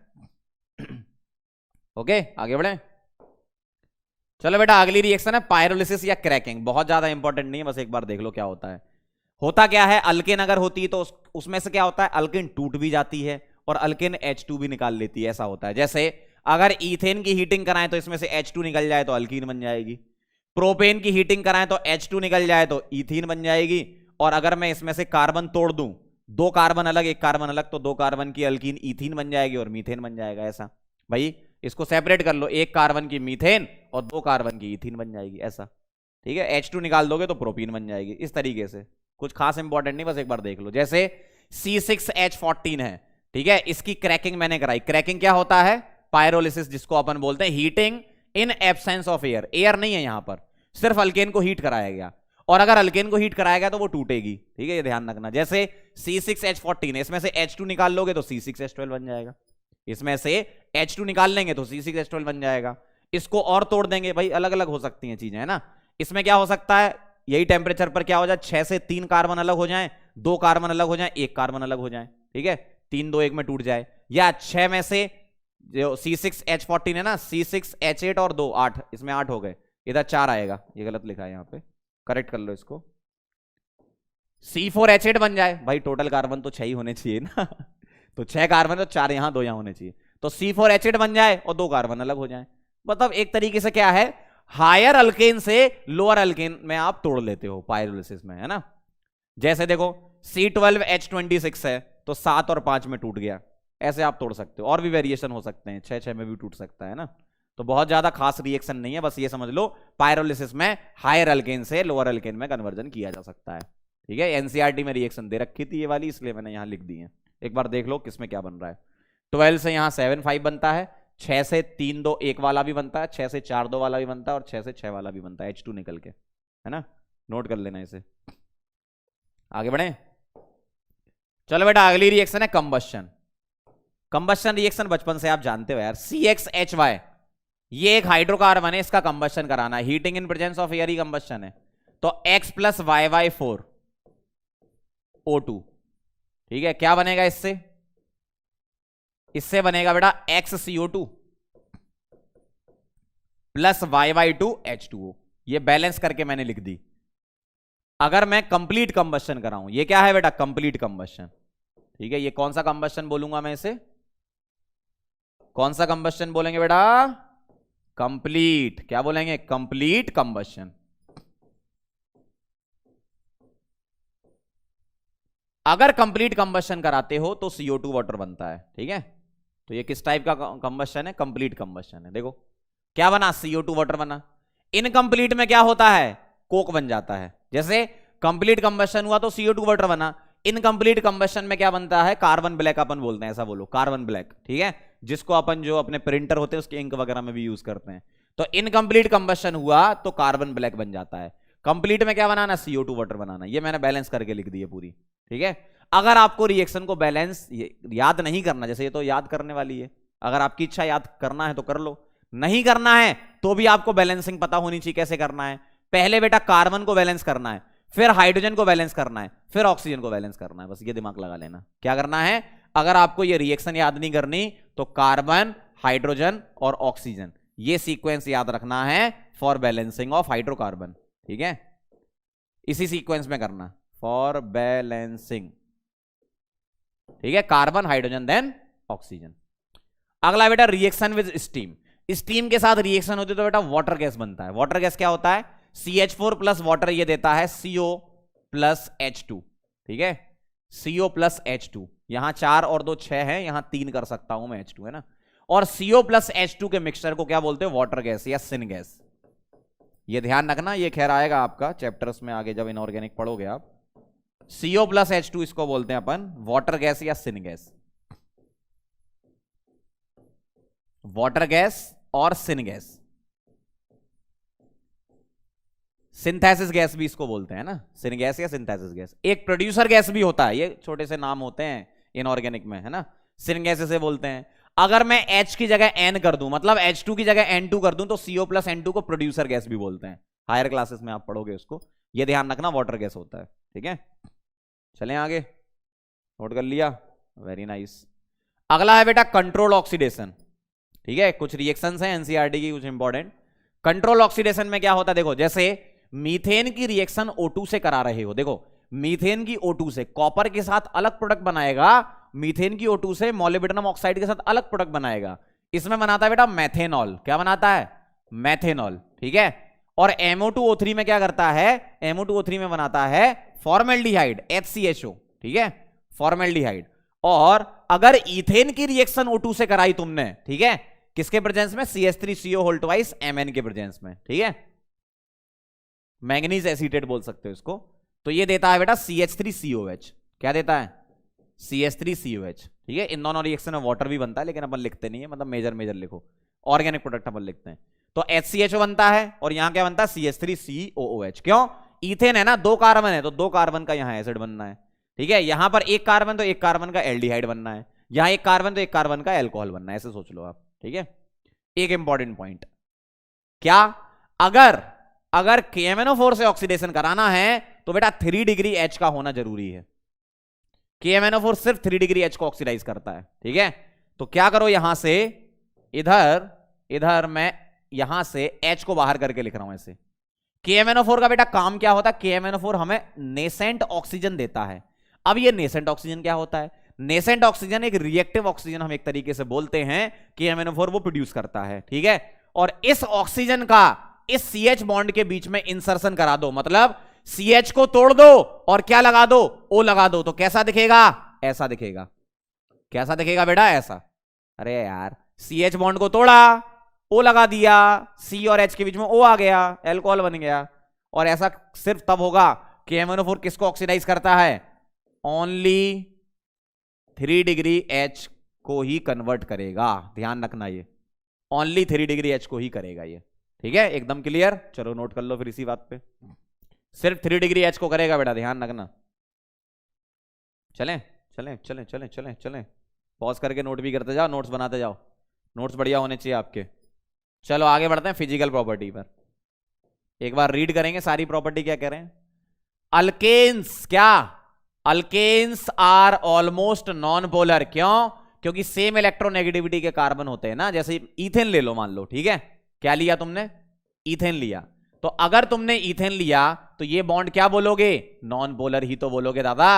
ओके, आगे बढ़े। चलो बेटा, अगली रिएक्शन है पायरोलिसिस या क्रैकिंग। बहुत ज्यादा इंपॉर्टेंट नहीं है, बस एक बार देख लो क्या होता है। होता क्या है, अल्केन अगर होती है तो उसमें से क्या होता है, अल्केन टूट भी जाती है और अल्केन H2 भी निकाल लेती है। ऐसा होता है, जैसे अगर ईथेन की हीटिंग कराएं तो इसमें से H2 निकल जाए तो अल्कीन बन जाएगी। प्रोपेन की हीटिंग कराएं तो H2 निकल जाए तो ईथीन बन जाएगी। और अगर मैं इसमें से कार्बन तोड़ दूं, 2 कार्बन अलग 1 कार्बन अलग, तो 2 कार्बन की अल्कीन ईथीन बन जाएगी और मीथेन बन जाएगा। ऐसा भाई, इसको सेपरेट कर लो, 1 कार्बन की मीथेन और 2 कार्बन की ईथीन बन जाएगी। ऐसा, ठीक है, H2 निकाल दोगे तो प्रोपीन बन जाएगी। इस तरीके से, कुछ खास इंपॉर्टेंट नहीं, बस एक बार देख लो। जैसे C6H14 है, ठीक है, इसकी क्रैकिंग मैंने कराई। क्रैकिंग क्या होता है, पायरोलिसिस जिसको अपन बोलते हैं, heating in absence of air. Air नहीं है यहां पर, सिर्फ अल्केन को हीट कराया गया, और अगर अल्केन को हीट कराया गया तो वो टूटेगी। ठीक है, ये ध्यान रखना। जैसे C6H14 है, इसमें से H2 निकाल लोगे तो C6H12 बन जाएगा। इसमें से H2 निकाल लेंगे तो C6H12 बन जाएगा। इसको और तोड़ देंगे, भाई अलग अलग हो सकती हैं चीजें, है ना। इसमें क्या हो सकता है, यही टेम्परेचर पर क्या हो जाए, 6 से 3 कार्बन अलग हो जाए, 2 कार्बन अलग हो जाए, 1 कार्बन अलग हो जाए। ठीक है, 3 2 1 में टूट जाए। या 6 में से जो C6H14 है ना, C6H8 और 2 8, इसमें 8 हो गए, इधर 4 आएगा, ये गलत लिखा है यहां पे, करेक्ट कर लो इसको। C4H8 बन जाए, भाई टोटल कार्बन तो 6 ही होने चाहिए ना तो 6 कार्बन तो 4 यहां 2 यहां होने चाहिए, तो C4H8 बन जाए और 2 कार्बन अलग हो जाए। मतलब एक तरीके से क्या है, हायर अल्केन से लोअर अल्केन में आप तोड़ लेते हो पायरोलिसिस में, है ना। जैसे देखो C12H26 है तो 7 और 5 में टूट गया, ऐसे आप तोड़ सकते हो। और भी वेरिएशन हो सकते हैं, 6 6 में भी टूट सकता है ना। तो बहुत ज्यादा खास रिएक्शन नहीं है, बस ये समझ लो पायरोलिसिस में हायर अल्केन से लोअर अल्केन में कन्वर्जन किया जा सकता है। ठीक है, एनसीईआरटी में रिएक्शन दे रखी थी ये वाली, इसलिए मैंने यहां लिख दी है। एक बार देख लो किसमें क्या बन रहा है। 12 से यहां 7 5 बनता है, 6 से 3 2 1 वाला भी बनता है, 6 से 4 2 वाला भी बनता है, और 6 से 6 वाला भी बनता है, H2 निकल के, है ना। नोट कर लेना इसे, आगे बढ़े। चलो बेटा अगली रिएक्शन है कंबस्शन। कंबस्शन रिएक्शन बचपन से आप जानते हो यार, CXHY ये एक हाइड्रोकार्बन है, इसका कंबस्शन कराना है, heating in presence of air he combustion है। तो X + YY4 O2, ठीक है। क्या बनेगा इससे? इससे बनेगा बेटा XCO2 + YY2 H2O। ये बैलेंस करके मैंने लिख दी। अगर मैं कंप्लीट कंबस्शन कराऊं, ये क्या है बेटा? कंप्लीट कंबस्शन, ठीक है। ये कौन सा कंबस्शन बोलूंगा मैं इसे? कौन सा कंबस्शन बोलेंगे बेटा? कंप्लीट। क्या बोलेंगे? Complete combustion. अगर कंप्लीट कंबस्शन कराते हो तो CO2 वाटर बनता है, ठीक है। तो ये किस टाइप का कंबस्शन है? कंप्लीट कंबस्शन है। देखो क्या बना? CO2 वाटर बना। इनकंप्लीट में क्या होता है? कोक बन जाता है। जैसे कंप्लीट कंबस्शन हुआ तो CO2 वाटर बना, इनकंप्लीट कंबस्शन में क्या बनता है? कार्बन ब्लैक अपन बोलते हैं, ऐसा बोलो, कार्बन ब्लैक, ठीक है, जिसको अपन जो अपने प्रिंटर होते हैं उसके इंक वगैरह में भी यूज करते हैं। तो इनकंप्लीट कंबस्शन हुआ तो कार्बन ब्लैक बन जाता है। कंप्लीट में क्या बनाना? CO2 वाटर बनाना। ये मैंने बैलेंस करके लिख दी है पूरी, ठीक है। अगर आपको रिएक्शन को बैलेंस याद नहीं करना, जैसे ये तो याद करने वाली है, अगर आपकी इच्छा याद करना है तो कर लो, नहीं करना है तो भी आपको बैलेंसिंग पता होनी चाहिए कैसे करना है। पहले बेटा कार्बन को बैलेंस करना है, फिर हाइड्रोजन को बैलेंस करना है, फिर ऑक्सीजन को बैलेंस करना है। बस ये दिमाग लगा लेना क्या करना है। अगर आपको ये रिएक्शन याद नहीं करनी तो कार्बन, हाइड्रोजन और ऑक्सीजन, ये सीक्वेंस याद रखना है फॉर बैलेंसिंग ऑफ हाइड्रोकार्बन, ठीक है। इसी सीक्वेंस में करना फॉर बैलेंसिंग, ठीक है। Carbon, hydrogen, then oxygen. अगला बेटा रिएक्शन विद स्टीम। स्टीम के साथ रिएक्शन होती है तो बेटा वाटर गैस बनता है। वाटर गैस क्या होता है? CH4 प्लस वाटर, ये देता है CO प्लस H2, ठीक है। CO प्लस H2, यहां 4 और 2 6 है, यहां 3 कर सकता हूं मैं, H2 है ना। और CO प्लस H2 के मिक्सचर को क्या बोलते हैं? वाटर गैस या सिन गैस। ये ध्यान रखना, ये खैर आएगा आपका चैप्टर्स में आगे जब इनऑर्गेनिक पढ़ोगे आप। CO प्लस H2 इसको बोलते हैं अपन वाटर गैस या सिन गैस। वाटर गैस और सिन गैस, सिंथेसिस गैस भी इसको बोलते हैं ना, सिन गैस या सिंथेसिस गैस। एक प्रोड्यूसर गैस भी होता है, ये छोटे से नाम होते हैं इनऑर्गेनिक में, है ना। सिन गैस इसे बोलते हैं। अगर मैं H की जगह N कर दूं, मतलब H2 की जगह N2 कर दूं, तो CO प्लस N2 को प्रोड्यूसर गैस भी बोलते हैं। हायर क्लासेस में आप पढ़ोगे उसको, ये ध्यान रखना, वाटर गैस होता है, ठीक है। चलें आगे, नोट कर लिया, वेरी नाइस। अगला है बेटा कंट्रोल ऑक्सीडेशन, ठीक है। कुछ रिएक्शंस हैं एनसीईआरटी की, कुछ इंपॉर्टेंट। कंट्रोल ऑक्सीडेशन में क्या होता है? देखो जैसे मीथेन की रिएक्शन O2 से करा रहे हो, देखो मीथेन की O2 से कॉपर के साथ अलग प्रोडक्ट बनाएगा, मीथेन की O2 से मोलिब्डेनम ऑक्साइड के साथ अलग प्रोडक्ट बनाएगा। इसमें बनाता है बेटा मैथेनॉल। क्या बनाता है? मैथेनॉल, ठीक है। और MO2O3 में क्या करता है? MO2O3 में बनाता है फॉर्मेल्डिहाइड, HCHO, ठीक है, फॉर्मेल्डिहाइड। और अगर इथेन की रिएक्शन O2 से कराई तुमने, ठीक है, किसके प्रेजेंस में? CH3CO2 Mn के प्रेजेंस में, ठीक है, मैंगनीज एसीटेट बोल सकते हो इसको। तो ये देता है बेटा CH3COH। क्या देता है? CH3COH, ठीक है। इन दोनों रिएक्शन में वाटर भी बनता है, लेकिन अपन लिखते नहीं है, मतलब मेजर मेजर लिखो, ऑर्गेनिक प्रोडक्ट अपन लिखते हैं। तो HCHO बनता है और यहां क्या बनता है? CH3COOH। क्यों? इथेन है ना, 2 कार्बन है, तो 2 कार्बन का यहां एसिड बनना है, ठीक है। यहां पर 1 कार्बन तो 1 कार्बन का एल्डिहाइड बनना है, यहां 1 कार्बन तो 1 कार्बन का एल्कोहल बनना है, ऐसे सोच लो आप, ठीक है। एक इंपॉर्टेंट पॉइंट क्या, अगर KMNO4 से ऑक्सीडेशन कराना है तो बेटा 3 डिग्री H का होना जरूरी है। KMNO4 सिर्फ 3 डिग्री H को ऑक्सीडाइज करता है, ठीक है। तो क्या करो, यहां से इधर मैं यहां से H को बाहर करके लिख रहा हूं ऐसे। KMNO4 का बेटा काम क्या होता है? KMNO4 हमें नेसेंट ऑक्सीजन देता है। अब ये नेसेंट ऑक्सीजन क्या होता है? नेसेंट ऑक्सीजन एक रिएक्टिव ऑक्सीजन हम एक तरीके से बोलते हैं, KMNO4 वो प्रोड्यूस करता है, ठीक है। और इस ऑक्सीजन का इस CH बॉन्ड के बीच में इंसर्शन करा दो, मतलब CH को तोड़ दो और क्या लगा दो? O लगा दो। तो कैसा दिखेगा? ऐसा दिखेगा। कैसा दिखेगा बेटा? ऐसा। अरे यार, CH बॉन्ड को तोड़ा, O लगा दिया, C और H के बीच में O आ गया, एल्कोहल बन गया। और ऐसा सिर्फ तब होगा KMNO4 किसको ऑक्सीडाइज करता है? ओनली 3 डिग्री H को ही कन्वर्ट करेगा, ध्यान रखना, ये ओनली 3 डिग्री H को ही करेगा ये, ठीक है। एकदम क्लियर? चलो नोट कर लो फिर इसी बात पे, सिर्फ 3 डिग्री H को करेगा बेटा, ध्यान रखना। चलें, चलें चलें चलें चलें चलें, पॉज करके नोट भी करते जाओ, नोट्स बनाते जाओ, नोट्स बढ़िया होने चाहिए आपके। चलो आगे बढ़ते हैं फिजिकल प्रॉपर्टी पर। एक बार रीड करेंगे सारी प्रॉपर्टी क्या कह रहे हैं। अल्केन्स, क्या alkanes are almost non polar, क्यों? क्योंकि सेम इलेक्ट्रोनेगेटिविटी के कार्बन होते हैं ना। जैसे इथेन ले लो, मान लो, ठीक है, क्या लिया तुमने? इथेन लिया। तो अगर तुमने इथेन लिया तो ये बॉन्ड क्या बोलोगे? नॉन पोलर ही तो बोलोगे दादा।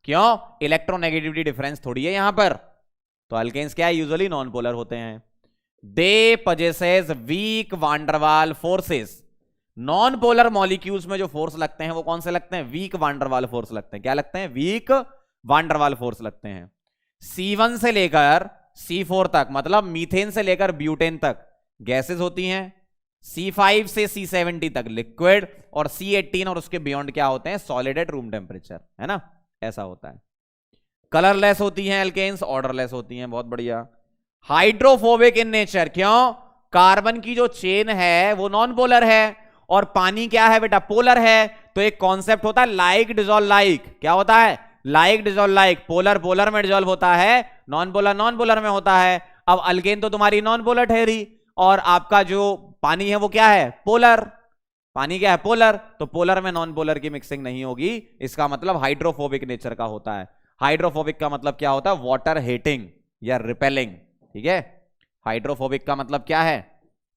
क्यों? इलेक्ट्रोनेगेटिविटी डिफरेंस थोड़ी है यहां पर। तो अल्केन्स क्या है? यूजुअली नॉन पोलर होते हैं। They possesses weak van der Waals forces. Non polar molecules में जो फोर्स लगते हैं वो कौन से लगते हैं? वीक वांडरवाल फोर्स लगते हैं। क्या लगते हैं? वीक वांडरवाल फोर्स लगते हैं। C1 से लेकर C4 तक, मतलब मीथेन से लेकर ब्यूटेन तक गैसेस होती हैं। C5 से C70 तक लिक्विड, और C18 और उसके बियॉन्ड क्या होते हैं? सॉलिड एट रूम टेम्परेचर, है ना, ऐसा होता है। कलरलेस होती हैं एल्केन्स, ऑर्डरलेस होती हैं। बहुत बढ़िया। हाइड्रोफोबिक इन नेचर, क्यों? कार्बन की जो चेन है वो नॉन पोलर है, और पानी क्या है बेटा? पोलर है। तो एक कॉन्सेप्ट होता है लाइक डिसॉल्व लाइक। क्या होता है? Like dissolve like. Polar polar में डिसॉल्व होता है, नॉन पोलर नॉन पोलर में होता है। अब अल्केन तो तुम्हारी नॉन पोलर ठहरी, और आपका जो पानी है वो क्या है? पोलर। पानी क्या है? पोलर। तो पोलर में नॉन पोलर की मिक्सिंग नहीं होगी। इसका मतलब हाइड्रोफोबिक नेचर का होता है। हाइड्रोफोबिक का मतलब क्या होता है? वाटर हेटिंग या रिपेलिंग, ठीक है। हाइड्रोफोबिक का मतलब क्या है?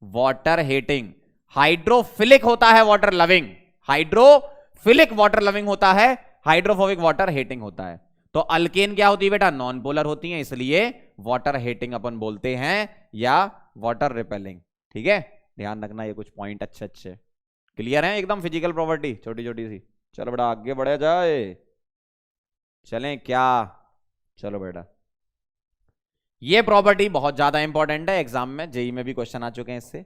Water hating. हाइड्रोफिलिक होता है water loving. Hydrophilic water loving होता है, हाइड्रोफोबिक वाटर हेटिंग होता है। तो अल्केन क्या होती है बेटा? नॉन पोलर होती है, इसलिए वाटर हेटिंग अपन बोलते हैं, या वाटर रिपेलिंग, ठीक है। ध्यान रखना ये कुछ पॉइंट अच्छे अच्छे क्लियर हैं एकदम। फिजिकल प्रॉपर्टी छोटी छोटी सी। चलो बेटा आगे बढ़े जाए, चलें क्या? चलो बेटा, ये प्रॉपर्टी बहुत ज्यादा इंपॉर्टेंट है, एग्जाम में जेई में भी क्वेश्चन आ चुके हैं इससे।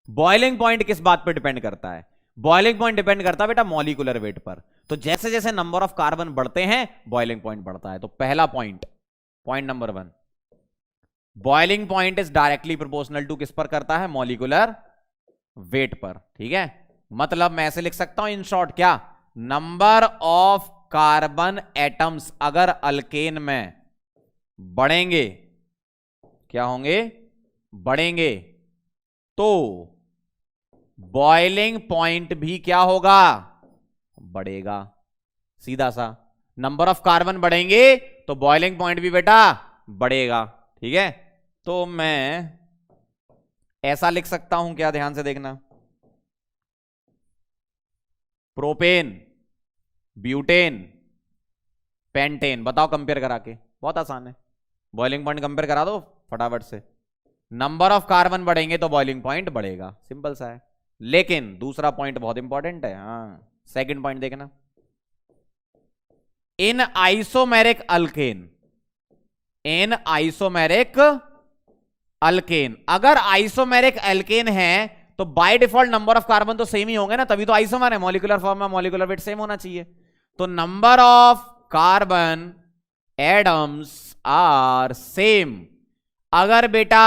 बॉइलिंग पॉइंट किस बात पर डिपेंड करता है? बॉइलिंग पॉइंट डिपेंड करता है बेटा मॉलिक्यूलर वेट पर। तो जैसे जैसे नंबर ऑफ कार्बन बढ़ते हैं बॉइलिंग पॉइंट बढ़ता है। तो पहला point, point number 1, boiling point is directly proportional to किस पर करता है? मॉलिक्यूलर वेट पर, ठीक है। मतलब मैं ऐसे लिख सकता हूं इन शॉर्ट, क्या? नंबर ऑफ कार्बन एटम्स अगर अल्केन में बढ़ेंगे, क्या होंगे? बढ़ेंगे, तो बॉइलिंग पॉइंट भी क्या होगा? बढ़ेगा। सीधा सा, नंबर ऑफ कार्बन बढ़ेंगे तो बॉइलिंग पॉइंट भी बेटा बढ़ेगा, ठीक है। तो मैं ऐसा लिख सकता हूं, क्या? ध्यान से देखना, प्रोपेन, ब्यूटेन, पेंटेन। बताओ कंपेयर करा के, बहुत आसान है। बॉइलिंग पॉइंट कंपेयर करा दो फटाफट से। नंबर ऑफ कार्बन बढ़ेंगे तो बॉइलिंग पॉइंट बढ़ेगा, सिंपल सा है। लेकिन दूसरा पॉइंट बहुत इंपॉर्टेंट है, हाँ, सेकंड पॉइंट देखना। In isomeric alkane, in isomeric alkane, अगर आइसोमेरिक अल्केन है तो by default number of carbon तो सेम ही होंगे ना, तभी तो आइसोमर है। मॉलिक्यूलर फॉर्म में मॉलिक्यूलर वेट सेम होना चाहिए। तो number of carbon atoms are same. अगर बेटा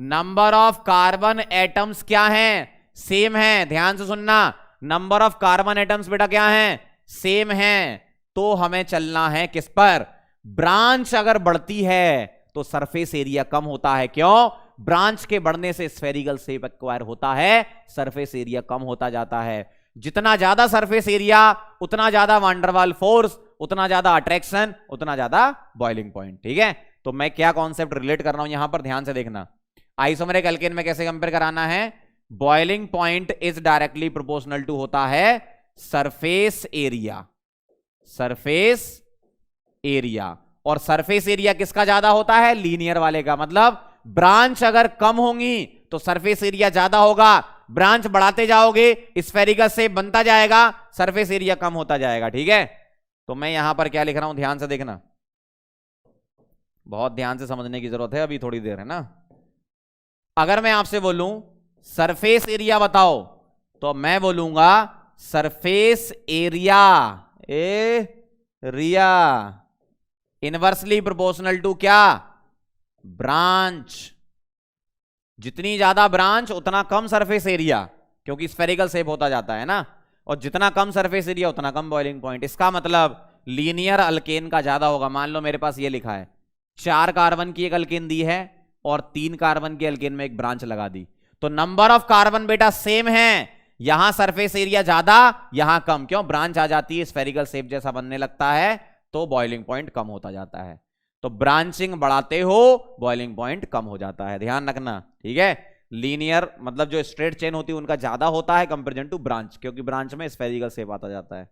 नंबर ऑफ कार्बन एटम्स क्या हैं? सेम है। ध्यान से सुनना, नंबर ऑफ कार्बन एटम्स बेटा क्या हैं? सेम हैं। तो हमें चलना है किस पर? ब्रांच अगर बढ़ती है तो सरफेस एरिया कम होता है। क्यों? ब्रांच के बढ़ने से स्फेरिकल शेप एक्वायर होता है, सरफेस एरिया कम होता जाता है। जितना ज्यादा सरफेस एरिया उतना ज्यादा वांडरवाल फोर्स, उतना ज्यादा अट्रैक्शन, उतना ज्यादा बॉइलिंग पॉइंट, ठीक है। तो मैं क्या कॉन्सेप्ट रिलेट कर रहा हूं यहां पर, ध्यान से देखना। आइसोमेरिक एल्केन में कैसे कंपेयर कराना है? Boiling point is directly proportional to होता है सरफेस एरिया, सरफेस एरिया। और सरफेस एरिया किसका ज्यादा होता है? लीनियर वाले का। मतलब ब्रांच अगर कम होंगी तो सरफेस एरिया ज्यादा होगा, ब्रांच बढ़ाते जाओगे स्फेरिकल शेप बनता जाएगा, सरफेस एरिया कम होता जाएगा, ठीक है। तो मैं यहां पर क्या लिख रहा हूं, ध्यान से देखना, बहुत ध्यान से समझने की जरूरत है, अभी थोड़ी देर है ना। अगर मैं आपसे बोलूं सरफेस एरिया बताओ, तो मैं बोलूंगा surface area area inversely proportional to क्या? ब्रांच। जितनी ज्यादा ब्रांच उतना कम सरफेस एरिया, क्योंकि स्फेरिकल शेप होता जाता है ना। और जितना कम सरफेस एरिया उतना कम बॉइलिंग पॉइंट। इसका मतलब लीनियर अल्केन का ज्यादा होगा। मान लो मेरे पास ये लिखा है 4 कार्बन की एक अल्केन दी है और 3 कार्बन की अल्केन में एक ब्रांच लगा दी, तो नंबर ऑफ कार्बन बेटा सेम है, यहां सरफेस एरिया ज्यादा यहां कम। क्यों? ब्रांच आ जाती है, स्फेरिकल शेप जैसा बनने लगता है, तो बॉइलिंग पॉइंट कम होता जाता है। तो ब्रांचिंग बढ़ाते हो बॉइलिंग पॉइंट कम हो जाता है, ध्यान रखना, ठीक है। लीनियर मतलब जो स्ट्रेट चेन होती है उनका ज्यादा होता है कंपेरिजन टू ब्रांच, क्योंकि ब्रांच में स्फेरिकल शेप आता जाता है।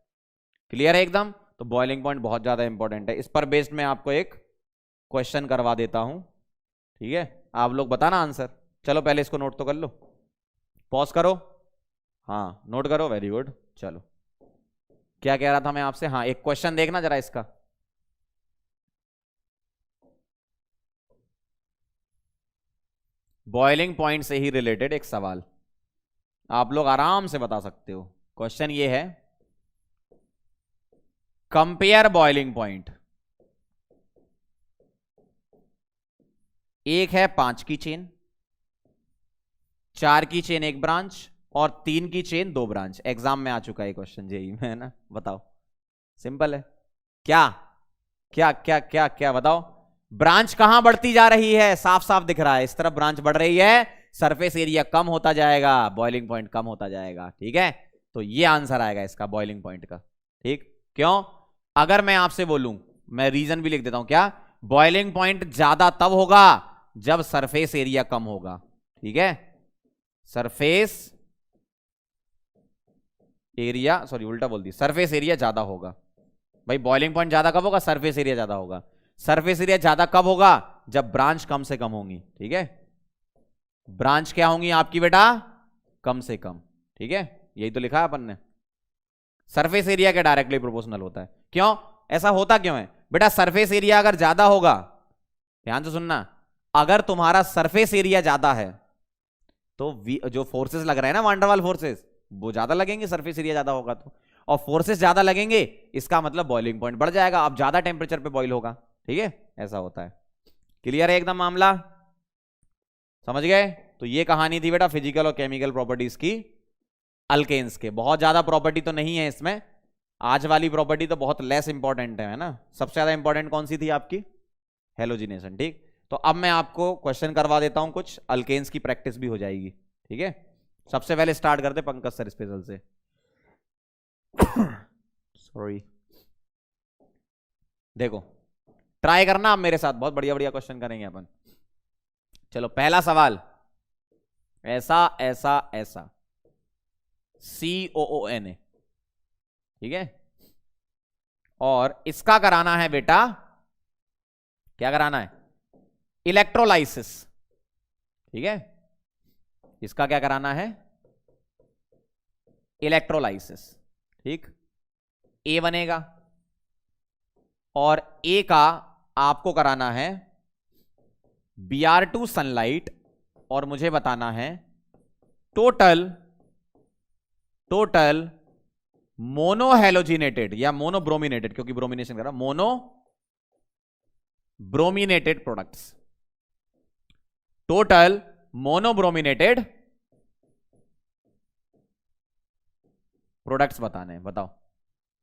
क्लियर है एकदम? तो बॉइलिंग पॉइंट बहुत ज्यादा इंपॉर्टेंट है। इस पर बेस्ड मैं आपको एक क्वेश्चन करवा देता हूं, ठीक है, आप लोग बताना आंसर। चलो पहले इसको नोट तो कर लो, पॉज करो, हाँ नोट करो, वेरी गुड। चलो क्या कह रहा था मैं आपसे, हाँ एक क्वेश्चन देखना जरा इसका। बॉइलिंग पॉइंट से ही रिलेटेड एक सवाल, आप लोग आराम से बता सकते हो। क्वेश्चन ये है, कंपेयर बॉइलिंग पॉइंट। एक है 5 की चेन, 4 की चेन 1 ब्रांच और 3 की चेन 2 ब्रांच। एग्जाम में आ चुका है क्वेश्चन जेई में, है ना? बताओ, सिंपल है। क्या क्या क्या क्या क्या बताओ, ब्रांच कहां बढ़ती जा रही है? साफ साफ दिख रहा है, इस तरफ ब्रांच बढ़ रही है, सरफेस एरिया कम होता जाएगा, बॉइलिंग पॉइंट कम होता जाएगा, ठीक है। तो ये आंसर आएगा इसका बॉइलिंग पॉइंट का, ठीक। क्यों? अगर मैं आपसे बोलूं, मैं रीजन भी लिख देता हूं, क्या? बॉइलिंग पॉइंट ज्यादा तब होगा जब सरफेस एरिया कम होगा, ठीक है। सरफेस एरिया, सॉरी उल्टा बोल दी, सरफेस एरिया ज्यादा होगा। भाई बॉइलिंग पॉइंट ज्यादा कब होगा? सरफेस एरिया ज्यादा होगा। सरफेस एरिया ज्यादा कब होगा? जब ब्रांच कम से कम होंगी, ठीक है। ब्रांच क्या होंगी आपकी बेटा? कम से कम, ठीक है, यही तो लिखा है अपन ने। सरफेस एरिया के डायरेक्टली प्रोपोर्शनल होता है। क्यों ऐसा होता क्यों है बेटा? सरफेस एरिया अगर ज्यादा होगा, ध्यान से सुनना, अगर तुम्हारा सरफेस एरिया ज्यादा है तो जो फोर्सेस लग रहे हैं ना, वांडरवाल फोर्सेस, वो ज्यादा लगेंगे सरफेस एरिया ज्यादा होगा तो, और फोर्सेस ज्यादा लगेंगे, इसका मतलब बॉइलिंग पॉइंट बढ़ जाएगा, अब ज्यादा टेम्परेचर पे बॉइल होगा, ठीक है, ऐसा होता है। क्लियर है एकदम मामला? समझ गए? तो ये कहानी थी बेटा फिजिकल और केमिकल प्रॉपर्टीज की अल्केन्स के। बहुत ज्यादा प्रॉपर्टी तो नहीं है इसमें, आज वाली प्रॉपर्टी तो बहुत लेस इंपॉर्टेंट है ना। सबसे ज्यादा इंपॉर्टेंट कौन सी थी आपकी? हेलोजिनेशन, ठीक। तो अब मैं आपको क्वेश्चन करवा देता हूं कुछ, अल्केन्स की प्रैक्टिस भी हो जाएगी, ठीक है। सबसे पहले स्टार्ट करते पंकज सर स्पेशल से। सॉरी, देखो ट्राई करना आप मेरे साथ, बहुत बढ़िया बढ़िया क्वेश्चन करेंगे अपन। चलो पहला सवाल, ऐसा ऐसा ऐसा, COONA, ठीक है, और इसका कराना है बेटा, क्या कराना है? इलेक्ट्रोलाइसिस, ठीक है, इसका क्या कराना है? इलेक्ट्रोलाइसिस, ठीक। ए बनेगा और ए का आपको कराना है Br2 सनलाइट, और मुझे बताना है टोटल मोनोहेलोजिनेटेड या मोनोब्रोमिनेटेड, क्योंकि ब्रोमिनेशन कर रहा, mono brominated products, total monobrominated products बताने हैं, बताओ,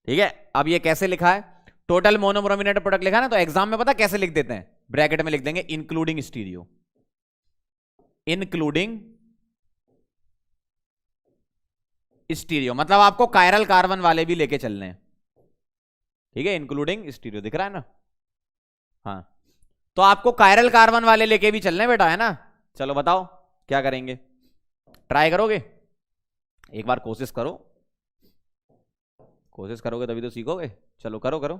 ठीक है। अब ये कैसे लिखा है? टोटल मोनोब्रोमिनेटेड प्रोडक्ट लिखा है ना, तो एग्जाम में पता कैसे लिख देते हैं? ब्रैकेट में लिख देंगे इंक्लूडिंग स्टीरियो, इंक्लूडिंग स्टीरियो, मतलब आपको कायरल कार्बन वाले भी लेके चलने हैं, ठीक है, इंक्लूडिंग स्टीरियो, दिख रहा है ना? हाँ, तो आपको कायरल कार्बन वाले लेके भी चलने बेटा, है ना? चलो बताओ क्या करेंगे, ट्राई करोगे? एक बार कोशिश करो, कोशिश करोगे तभी तो सीखोगे। चलो करो करो,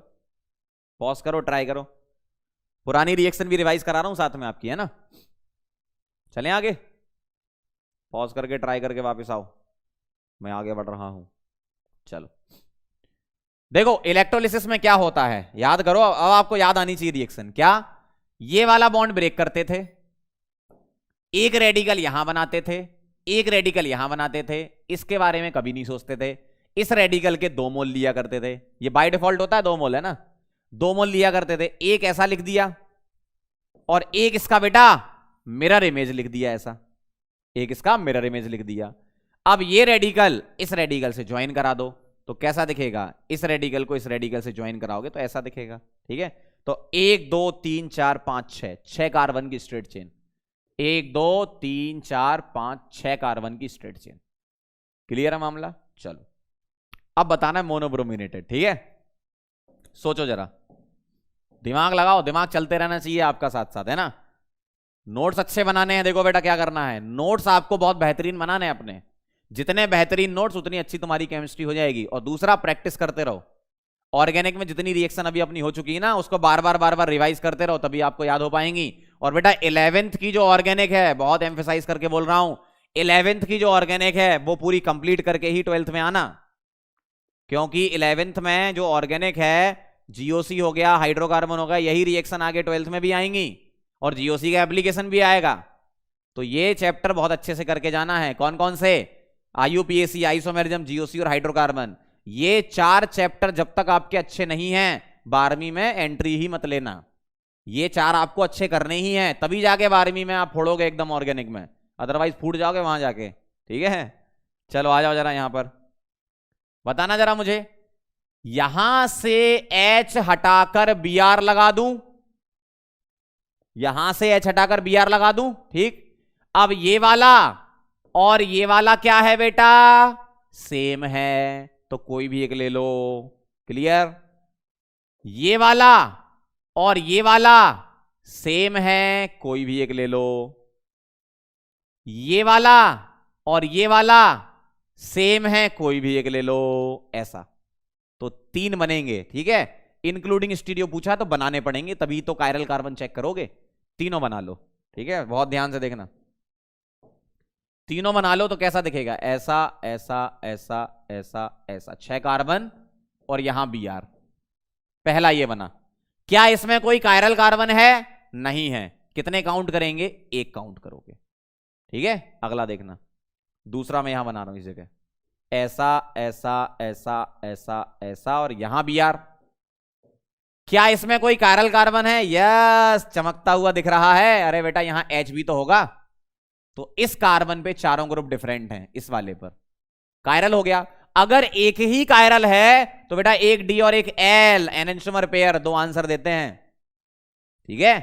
पॉज करो, ट्राई करो। पुरानी रिएक्शन भी रिवाइज करा रहा हूं साथ में आपकी, है ना? चलें आगे, पॉज करके ट्राई करके वापस आओ, मैं आगे बढ़ रहा हूं। चलो देखो, इलेक्ट्रोलिसिस में क्या होता है याद करो, अब आपको याद आनी चाहिए रिएक्शन। क्या? ये वाला बॉन्ड ब्रेक करते थे, एक रेडिकल यहां बनाते थे, एक रेडिकल यहां बनाते थे, इसके बारे में कभी नहीं सोचते थे। इस रेडिकल के 2 मोल लिया करते थे, ये बाय डिफॉल्ट होता है 2 मोल, है ना? 2 मोल लिया करते थे, एक ऐसा लिख दिया और एक इसका बेटा मिरर इमेज लिख दिया, ऐसा एक इसका मिरर इमेज लिख दिया। अब ये रेडिकल इस रेडिकल से ज्वाइन करा दो, तो कैसा दिखेगा, इस रेडिकल को इस रेडिकल से ज्वाइन कराओगे तो ऐसा दिखेगा। ठीक है, तो 1 2 3 4 5 6, 6 कार्बन की स्ट्रेट चेन, 1 2 3 4 5 6 कार्बन की स्ट्रेट चेन। क्लियर है मामला? चलो अब बताना है मोनोब्रोमिनेटेड। ठीक है, सोचो जरा, दिमाग लगाओ, दिमाग चलते रहना चाहिए आपका साथ साथ, है ना। नोट्स अच्छे बनाने हैं। देखो बेटा क्या करना है, नोट्स आपको बहुत बेहतरीन बनाने हैं अपने। जितने बेहतरीन नोट्स उतनी अच्छी तुम्हारी केमिस्ट्री हो जाएगी। और दूसरा, प्रैक्टिस करते रहो। ऑर्गेनिक में जितनी रिएक्शन अभी अपनी हो चुकी है ना, उसको बार बार रिवाइज करते रहो, तभी आपको याद हो पाएंगी। और बेटा 11th की जो ऑर्गेनिक है, बहुत एम्फेसाइज करके बोल रहा हूं, 11th की जो ऑर्गेनिक है वो पूरी कंप्लीट करके ही 12th में आना। क्योंकि 11th में जो ऑर्गेनिक है, जीओसी हो गया, हाइड्रोकार्बन हो गया, यही रिएक्शन आगे 12th में भी आएंगी और जीओसी का एप्लीकेशन भी आएगा। तो ये चैप्टर बहुत अच्छे से करके जाना है। कौन कौन से? आईयूपीएसी, आइसोमेरिज्म, जीओसी और हाइड्रोकार्बन। ये 4 चैप्टर जब तक आपके अच्छे नहीं हैं, 12वीं में एंट्री ही मत लेना। ये 4 आपको अच्छे करने ही हैं, तभी जाके 12वीं में आप फोड़ोगे एकदम ऑर्गेनिक में, अदरवाइज फूट जाओगे वहां जाके। ठीक है, चलो आ जाओ जरा यहां पर, बताना जरा मुझे, यहां से H हटाकर Br लगा दूं, यहां से H हटाकर Br लगा दूं। ठीक, अब ये वाला और ये वाला क्या है बेटा? सेम है, तो कोई भी एक ले लो। क्लियर? ये वाला और ये वाला सेम है, कोई भी एक ले लो। ये वाला और ये वाला सेम है, कोई भी एक ले लो। ऐसा तो 3 बनेंगे। ठीक है, इंक्लूडिंग स्टीरियो पूछा तो बनाने पड़ेंगे, तभी तो कायरल कार्बन चेक करोगे। तीनों बना लो। ठीक है, बहुत ध्यान से देखना, तीनों बना लो तो कैसा दिखेगा, ऐसा ऐसा ऐसा ऐसा ऐसा, 6 कार्बन और यहां Br। पहला ये बना। क्या इसमें कोई कायरल कार्बन है? नहीं है। कितने काउंट करेंगे? 1 काउंट करोगे। ठीक है, अगला देखना, दूसरा मैं यहां बना रहा हूं इस जगह, ऐसा ऐसा ऐसा ऐसा ऐसा और यहां Br। क्या इसमें कोई कायरल कार्बन है? यस, चमकता हुआ दिख रहा है। अरे बेटा यहां H भी तो होगा। तो इस कार्बन पे चारों ग्रुप डिफरेंट हैं, इस वाले पर कायरल हो गया। अगर एक ही कायरल है तो बेटा एक डी और एक एल, एनेंस्टोमर पेयर, 2 आंसर देते हैं। ठीक है,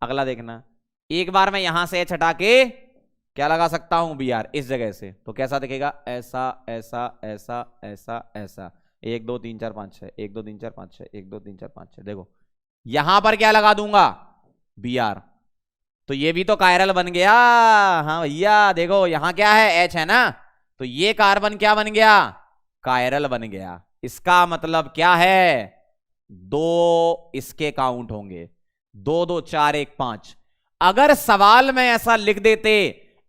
अगला देखना, एक बार मैं यहां से H हटा के क्या लगा सकता हूं? Br इस जगह से, तो कैसा दिखेगा? ऐसा ऐसा ऐसा ऐसा ऐसा, 1 2 3 4 5 6, 1 2 3 4 5 6, 1 2 3 4 5 6। देखो यहां पर क्या लगा दूंगा? Br, तो ये भी तो कायरल बन गया। हाँ भैया, देखो यहां क्या है? H है ना, तो ये कार्बन क्या बन गया? कायरल बन गया। इसका मतलब क्या है? 2 इसके काउंट होंगे, 2 2 4 1 5। अगर सवाल में ऐसा लिख देते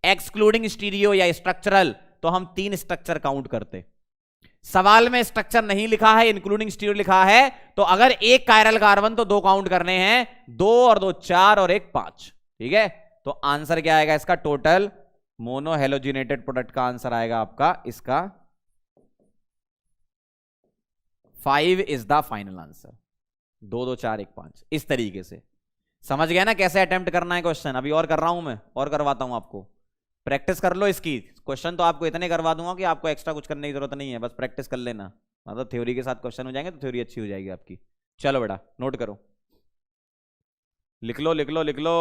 एक्सक्लूडिंग स्टीरियो या स्ट्रक्चरल, तो हम 3 स्ट्रक्चर काउंट करते। सवाल में स्ट्रक्चर नहीं लिखा है, इंक्लूडिंग स्टीरियो लिखा है, तो अगर एक कायरल कार्बन तो 2 काउंट करने हैं, 2 और 2 4 और 1 5। ठीक है, तो आंसर क्या आएगा इसका? टोटल मोनोहेलोजिनेटेड प्रोडक्ट का आंसर आएगा आपका इसका 5 इज द फाइनल आंसर। 2 2 4 1 5, इस तरीके से समझ गया ना कैसे अटेम्प्ट करना है क्वेश्चन। अभी और कर रहा हूं मैं, और करवाता हूं आपको, प्रैक्टिस कर लो इसकी। क्वेश्चन तो आपको इतने करवा दूंगा कि आपको एक्स्ट्रा कुछ करने की जरूरत नहीं है, बस प्रैक्टिस कर लेना। मतलब थ्योरी के साथ क्वेश्चन हो जाएंगे तो थ्योरी अच्छी हो जाएगी आपकी। चलो बेटा नोट करो, लिख लो लिख लो लिख लो,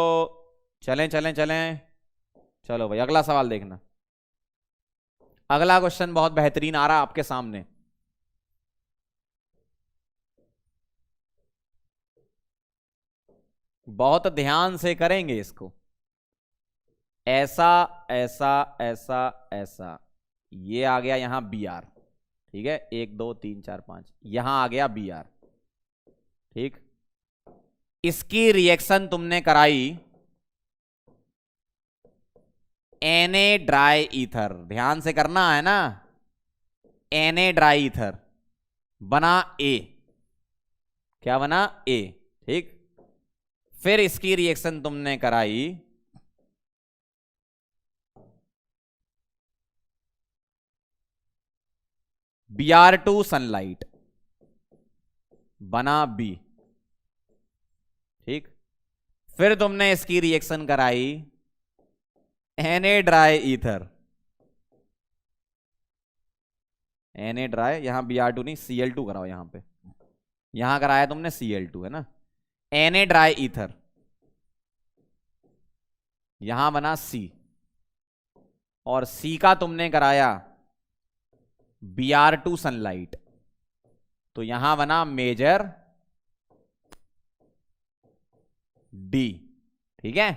चलें चलें चलें। चलो भाई अगला सवाल देखना, अगला क्वेश्चन बहुत बेहतरीन आ रहा आपके सामने। बहुत ध्यान से करेंगे इसको। ऐसा ऐसा ऐसा ऐसा, ये आ गया यहां Br। ठीक है, 1 2 3 4 5, यहां आ गया Br। ठीक, इसकी रिएक्शन तुमने कराई Na ड्राई ईथर, ध्यान से करना है ना। Na ड्राई ईथर बना A, क्या बना? A। ठीक, फिर इसकी रिएक्शन तुमने कराई Br2 सनलाइट, बना B। ठीक, फिर तुमने इसकी रिएक्शन कराई Na dry ether, Na dry, यहां Br2 नहीं Cl2 कराओ, यहां पे यहां कराया तुमने Cl2 है ना। Na ड्राई ईथर, यहां बना C, और C का तुमने कराया Br2 सनलाइट, तो यहां बना मेजर D, ठीक है।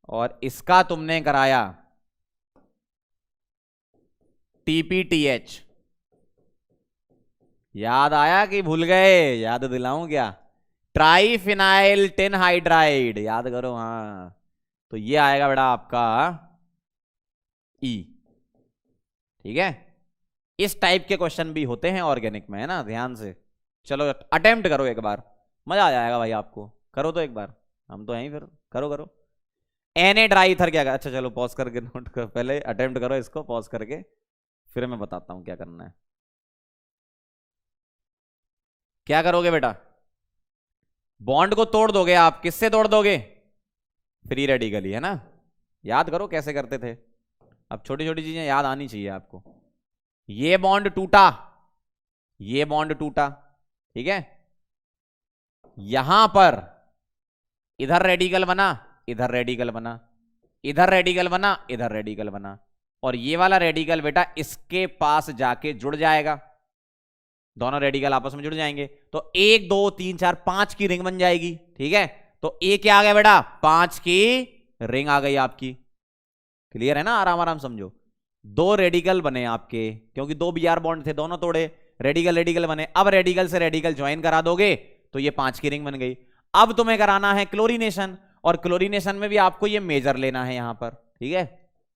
और इसका तुमने कराया TPTH, याद आया कि भूल गए? याद दिलाऊं क्या? ट्राइफिनाइल टिन हाइड्राइड, याद करो। हाँ, तो ये आएगा बेटा आपका E, ठीक है। इस टाइप के क्वेश्चन भी होते हैं ऑर्गेनिक में, है ना, ध्यान से। चलो अटेम्प्ट करो एक बार, मजा आ जाएगा भाई आपको। करो तो एक बार, हम तो यहीं, फिर करो करो। Na ड्राई ईथर क्या? अच्छा चलो पॉज करके नोट कर, पहले अटेम्प्ट करो इसको पॉज करके, फिर मैं बताता हूं क्या करना है। क्या करोगे बेटा? बॉन्ड को तोड़ दोगे आप, किससे तोड़ दोगे? फ्री रेडिकली, है ना। याद करो कैसे करते थे, अब छोटी छोटी चीजें याद आनी चाहिए आपको। ये बॉन्ड टूटा, ये बॉन्ड टूटा, ठीक है। यहां पर इधर रेडिकल बना, इधर रेडिकल बना, इधर रेडिकल बना, इधर रेडिकल बना, और ये वाला रेडिकल बेटा इसके पास जाके जुड़ जाएगा, दोनों रेडिकल आपस में जुड़ जाएंगे, तो 1 2 3 4 5 की रिंग बन जाएगी, ठीक है। तो ए क्या आ गया बेटा? 5 की रिंग आ गई आपकी। क्लियर है ना? आराम आराम समझो। 2 रेडिकल बने आपके, क्योंकि 2 Br बॉन्ड थे, दोनों तोड़े, रेडिकल रेडिकल बने। अब रेडिकल से रेडिकल ज्वाइन करा दोगे तो ये 5 की रिंग बन गई। अब तुम्हें कराना है क्लोरीनेशन, और क्लोरीनेशन में भी आपको ये मेजर लेना है यहां पर, ठीक है।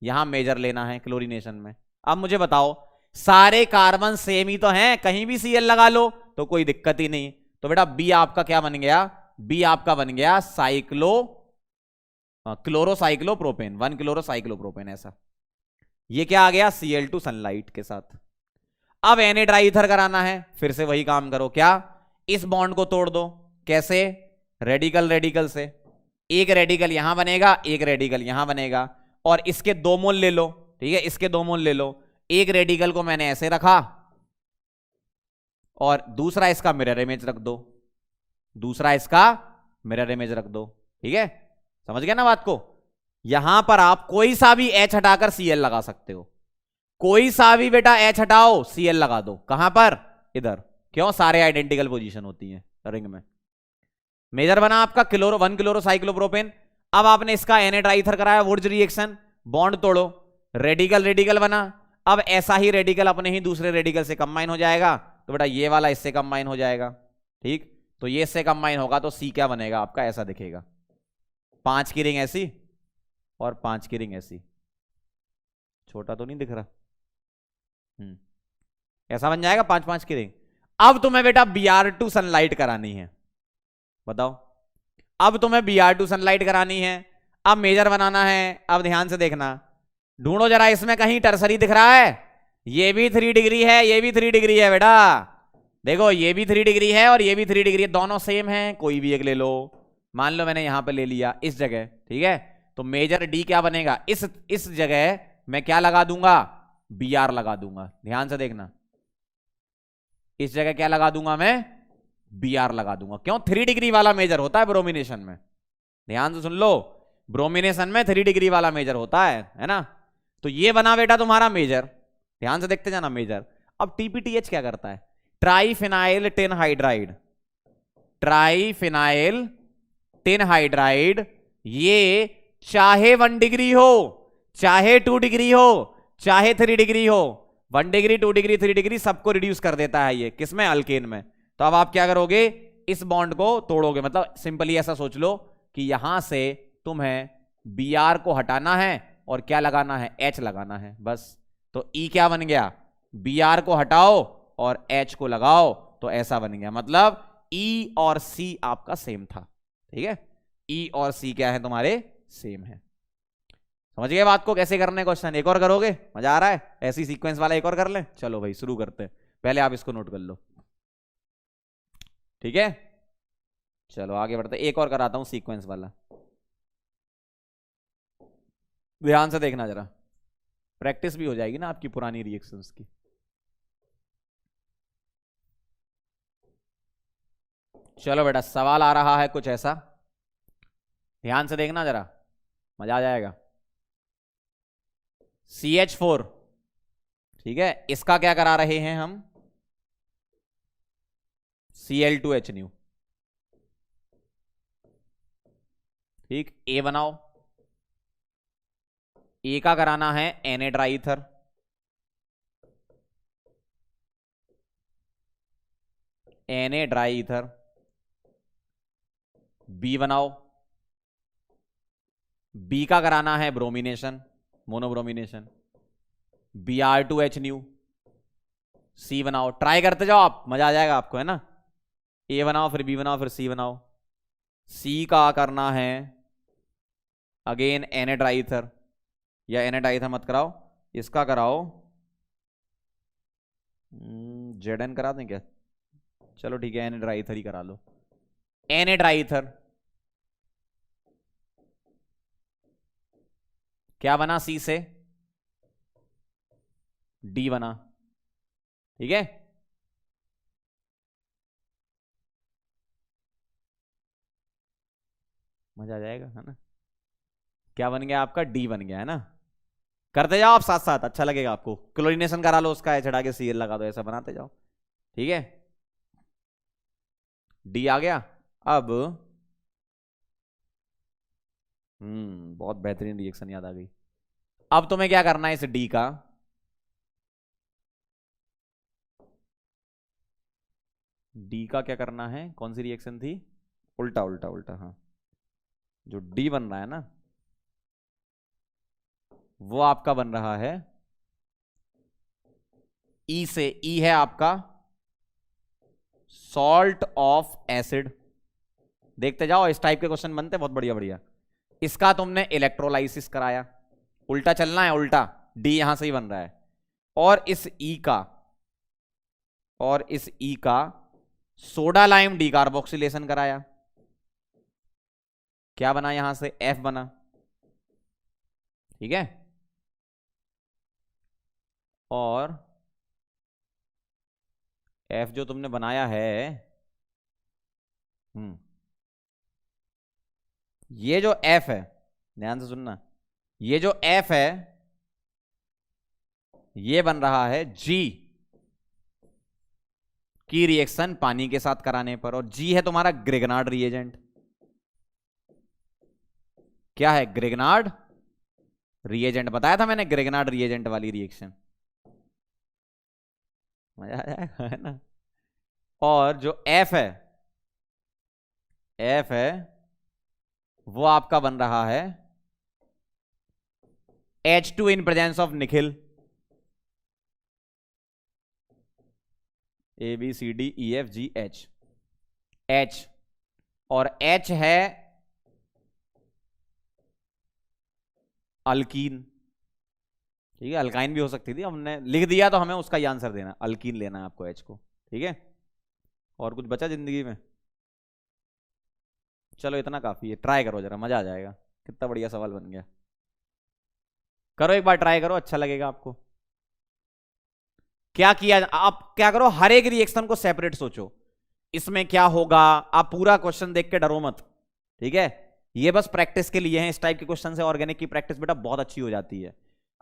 यहां मेजर लेना है क्लोरीनेशन में। अब मुझे बताओ, सारे कार्बन सेम ही तो हैं, कहीं भी Cl लगा लो तो कोई दिक्कत ही नहीं। तो बेटा बी आपका क्या बन गया? बी आपका बन गया साइक्लो क्लोरोसाइक्लोप्रोपेन, 1 क्लोरोसाइक्लोप्रोपेन, ऐसा। ये क्या आ गया? Cl2 सनलाइट के साथ। अब Na ड्राई ईथर कराना है, फिर से वही काम करो। क्या? इस बॉन्ड को तोड़ दो। कैसे? रेडिकल रेडिकल से। एक रेडिकल यहां बनेगा, एक रेडिकल यहां बनेगा, और इसके 2 मोल ले लो, ठीक है, इसके 2 मोल ले लो। एक रेडिकल को मैंने ऐसे रखा, और दूसरा इसका मिरर इमेज रख दो, दूसरा इसका मिरर इमेज रख दो, ठीक है। समझ गया ना बात को? यहां पर आप कोई सा भी H हटाकर Cl लगा सकते हो, कोई सा भी बेटा H हटाओ Cl लगा दो। कहां पर? इधर। क्यों? सारे आइडेंटिकल पोजीशन होती है रिंग में। मेजर बना आपका 1 क्लोरोसाइक्लोप्रोपेन। अब आपने इसका Na ड्राई ईथर कराया, वुड्स रिएक्शन, बॉन्ड तोड़ो, रेडिकल रेडिकल बना। अब ऐसा ही रेडिकल अपने ही दूसरे रेडिकल से कंबाइन हो जाएगा, तो बेटा ये वाला इससे कंबाइन हो जाएगा, ठीक। तो ये इससे कंबाइन होगा तो C क्या बनेगा आपका? ऐसा दिखेगा, 5 की रिंग ऐसी और 5 की रिंग ऐसी। छोटा तो नहीं दिख रहा? ऐसा बन जाएगा 5 5 की रिंग। अब तुम्हें बेटा Br2 सनलाइट करानी है, बताओ। अब तुम्हें Br2 सनलाइट करानी है, अब मेजर बनाना है। अब ध्यान से देखना, ढूंढो जरा इसमें कहीं टर्सरी दिख रहा है। ये भी 3 डिग्री है, ये भी 3 डिग्री है बेटा, देखो ये भी 3 डिग्री है और ये भी 3 डिग्री है, दोनों सेम है, कोई भी एक ले लो। मान लो मैंने यहां पे ले लिया इस जगह, ठीक है। तो मेजर D क्या बनेगा? इस जगह मैं क्या लगा दूंगा? Br लगा दूंगा। ध्यान से देखना, इस जगह क्या लगा दूंगा मैं? Br लगा दूंगा। क्यों? 3 डिग्री वाला मेजर होता है ब्रोमिनेशन में, ध्यान से सुन लो, ब्रोमिनेशन में 3 डिग्री वाला मेजर होता है ना। तो ये बना बेटा तुम्हारा मेजर, ध्यान से देखते जाना मेजर। अब TPTH क्या करता है? Triphenyl tin hydride, triphenyl tin hydride, ये चाहे 1 डिग्री हो, चाहे 2 डिग्री हो, चाहे 3 डिग्री हो, 1 डिग्री 2 डिग्री 3 डिग्री सबको रिड्यूस कर देता है ये, किसमें? अल्केन में। तो अब आप क्या करोगे? इस बॉन्ड को तोड़ोगे, मतलब सिंपली ऐसा सोच लो कि यहां से तुम्हें Br को हटाना है और क्या लगाना है? H लगाना है, बस। तो E क्या बन गया? Br को हटाओ और H को लगाओ, तो ऐसा बन गया। मतलब E और C आपका सेम था, ठीक है। E और C क्या है तुम्हारे? सेम है। समझ गए बात को? कैसे करने क्वेश्चन? एक और करोगे? मजा आ रहा है? ऐसी सीक्वेंस वाला एक और कर लें? चलो भाई शुरू करते हैं, पहले आप इसको नोट कर लो, ठीक है। चलो आगे बढ़ते, एक और कराता हूं सीक्वेंस वाला, ध्यान से देखना जरा, प्रैक्टिस भी हो जाएगी ना आपकी पुरानी रिएक्शंस की। चलो बेटा, सवाल आ रहा है कुछ ऐसा, ध्यान से देखना जरा, मजा आ जाएगा। CH4, ठीक है, इसका क्या करा रहे हैं हम? Cl2H न्यू, ठीक, ए बनाओ। ए का कराना है Na ड्राईथर, Na ड्राईथर। बी बनाओ, बी का कराना है ब्रोमिनेशन, मोनोब्रोमिनेशन, Br2H न्यू। सी बनाओ, ट्राई करते जाओ आप, मजा आ जाएगा आपको, है ना। ए बनाओ, फिर बी बनाओ, फिर सी बनाओ। सी का करना है अगेन Na ड्राईथर, या Na ड्राईथर मत कराओ, इसका कराओ Zn करा दें क्या? चलो ठीक है, Na ड्राईथर ही करा लो। Na ड्राईथर क्या बना? सी से डी बना, ठीक है। मजा आ जाएगा, है ना। क्या बन गया आपका? डी बन गया, है ना। करते जाओ आप साथ साथ, अच्छा लगेगा आपको। क्लोरीनेशन करा लो उसका, चढ़ा के Cl लगा दो, ऐसा बनाते जाओ, ठीक है। डी आ गया। अब बहुत बेहतरीन रिएक्शन याद आ गई। अब तुम्हें क्या करना है? इस डी का क्या करना है? कौन सी रिएक्शन थी? उल्टा उल्टा उल्टा, हाँ। जो डी बन रहा है ना, वो आपका बन रहा है ई से। ई है आपका सॉल्ट ऑफ एसिड। देखते जाओ, इस टाइप के क्वेश्चन बनते बहुत बढ़िया बढ़िया। इसका तुमने इलेक्ट्रोलाइसिस कराया, उल्टा चलना है, उल्टा। डी यहां से ही बन रहा है। और इस ई का सोडा लाइम डीकार्बोक्सिलेशन कराया। क्या बना? यहां से एफ बना, ठीक है। और एफ जो तुमने बनाया है, ये जो एफ है, ध्यान से सुनना, ये जो एफ है ये बन रहा है जी की रिएक्शन पानी के साथ कराने पर। और जी है तुम्हारा ग्रिगनार्ड रिएजेंट। क्या है? Grignard reagent. बताया था मैंने, ग्रिगनार्ड रिएजेंट वाली रिएक्शन। मजा आ जाएगा, है ना। और जो एफ है वो आपका बन रहा है H2 in presence of Nikhil. ABCDEFGH, H। और H है अल्कीन, ठीक है। अल्काइन भी हो सकती थी, हमने लिख दिया तो हमें उसका ही आंसर देना, अल्कीन लेना है आपको H को, ठीक है। और कुछ बचा जिंदगी में? चलो इतना काफी है, ट्राई करो जरा, मजा आ जाएगा। कितना बढ़िया सवाल बन गया। करो एक बार, ट्राई करो, अच्छा लगेगा आपको। क्या किया? आप क्या करो, हर एक रिएक्शन को सेपरेट सोचो, इसमें क्या होगा। आप पूरा क्वेश्चन देख के डरो मत, ठीक है। ये बस प्रैक्टिस के लिए है, इस टाइप के क्वेश्चन से ऑर्गेनिक की प्रैक्टिस बेटा बहुत अच्छी हो जाती है।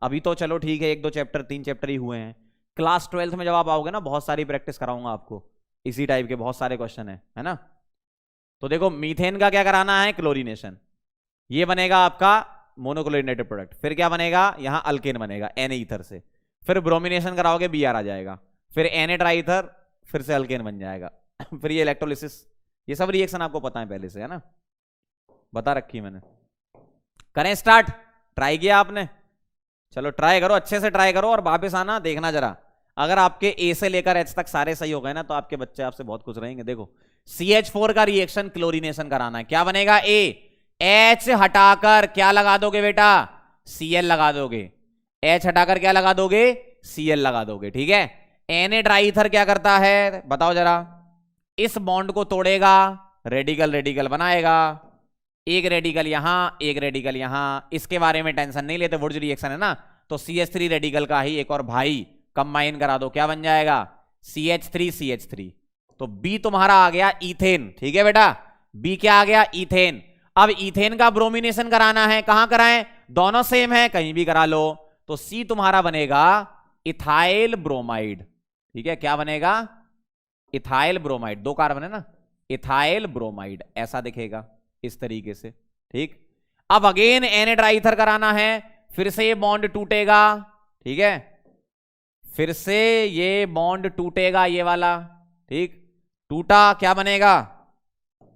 अभी तो चलो ठीक है, 1-2 चैप्टर 3 चैप्टर ही हुए हैं। क्लास 12th में जब आप आओगे ना, बहुत सारी प्रैक्टिस कराऊंगा आपको, इसी टाइप के बहुत सारे क्वेश्चन है ना। तो देखो, मीथेन का क्या कराना है? क्लोरीनेशन। ये बनेगा आपका मोनोक्लोरिनेटेड प्रोडक्ट। फिर क्या बनेगा? यहां अल्केन बनेगा Na ईथर से। फिर ब्रोमिनेशन कराओगे, Br आ जाएगा। फिर Na ट्राईथर, फिर से अल्केन बन जाएगा। फिर ये इलेक्ट्रोलिसिस, ये सब रिएक्शन आपको पता है पहले से, है ना, बता रखी है मैंने। करें स्टार्ट? ट्राई किया आपने? चलो ट्राई करो, अच्छे से ट्राई करो, और वापस आना, देखना जरा। अगर आपके ए से लेकर एच तक सारे सही हो गए ना, तो आपके बच्चे आपसे बहुत खुश रहेंगे। देखो, CH4 का रिएक्शन क्लोरीनेशन कराना है, क्या बनेगा? H हटाकर क्या लगा दोगे बेटा? Cl लगा दोगे। H हटाकर क्या लगा दोगे? Cl लगा दोगे, ठीक है। Na ड्राईथर क्या करता है बताओ जरा? इस बॉन्ड को तोड़ेगा, रेडिकल रेडिकल बनाएगा, एक रेडिकल यहां, एक रेडिकल यहां। इसके बारे में टेंशन नहीं लेते, वुड्स रिएक्शन है ना। तो CH3 रेडिकल का ही एक और भाई कंबाइन करा दो, क्या बन जाएगा? CH3 CH3। तो बी तुम्हारा आ गया इथेन, ठीक है बेटा, बी क्या आ गया, इथेन। अब इथेन का ब्रोमिनेशन कराना है, कहां कराएं, दोनों सेम है, कहीं भी करा लो। तो सी तुम्हारा बनेगा इथाइल ब्रोमाइड, ठीक है, क्या बनेगा, इथाइल ब्रोमाइड, 2 कार्बन है ना, इथाइल ब्रोमाइड, ऐसा दिखेगा इस तरीके से, ठीक। अब अगेन एन ट्राइथर कराना है, फिर से ये बॉन्ड टूटेगा, ठीक है, फिर से ये बॉन्ड टूटेगा, ये वाला, ठीक, टूटा, क्या बनेगा,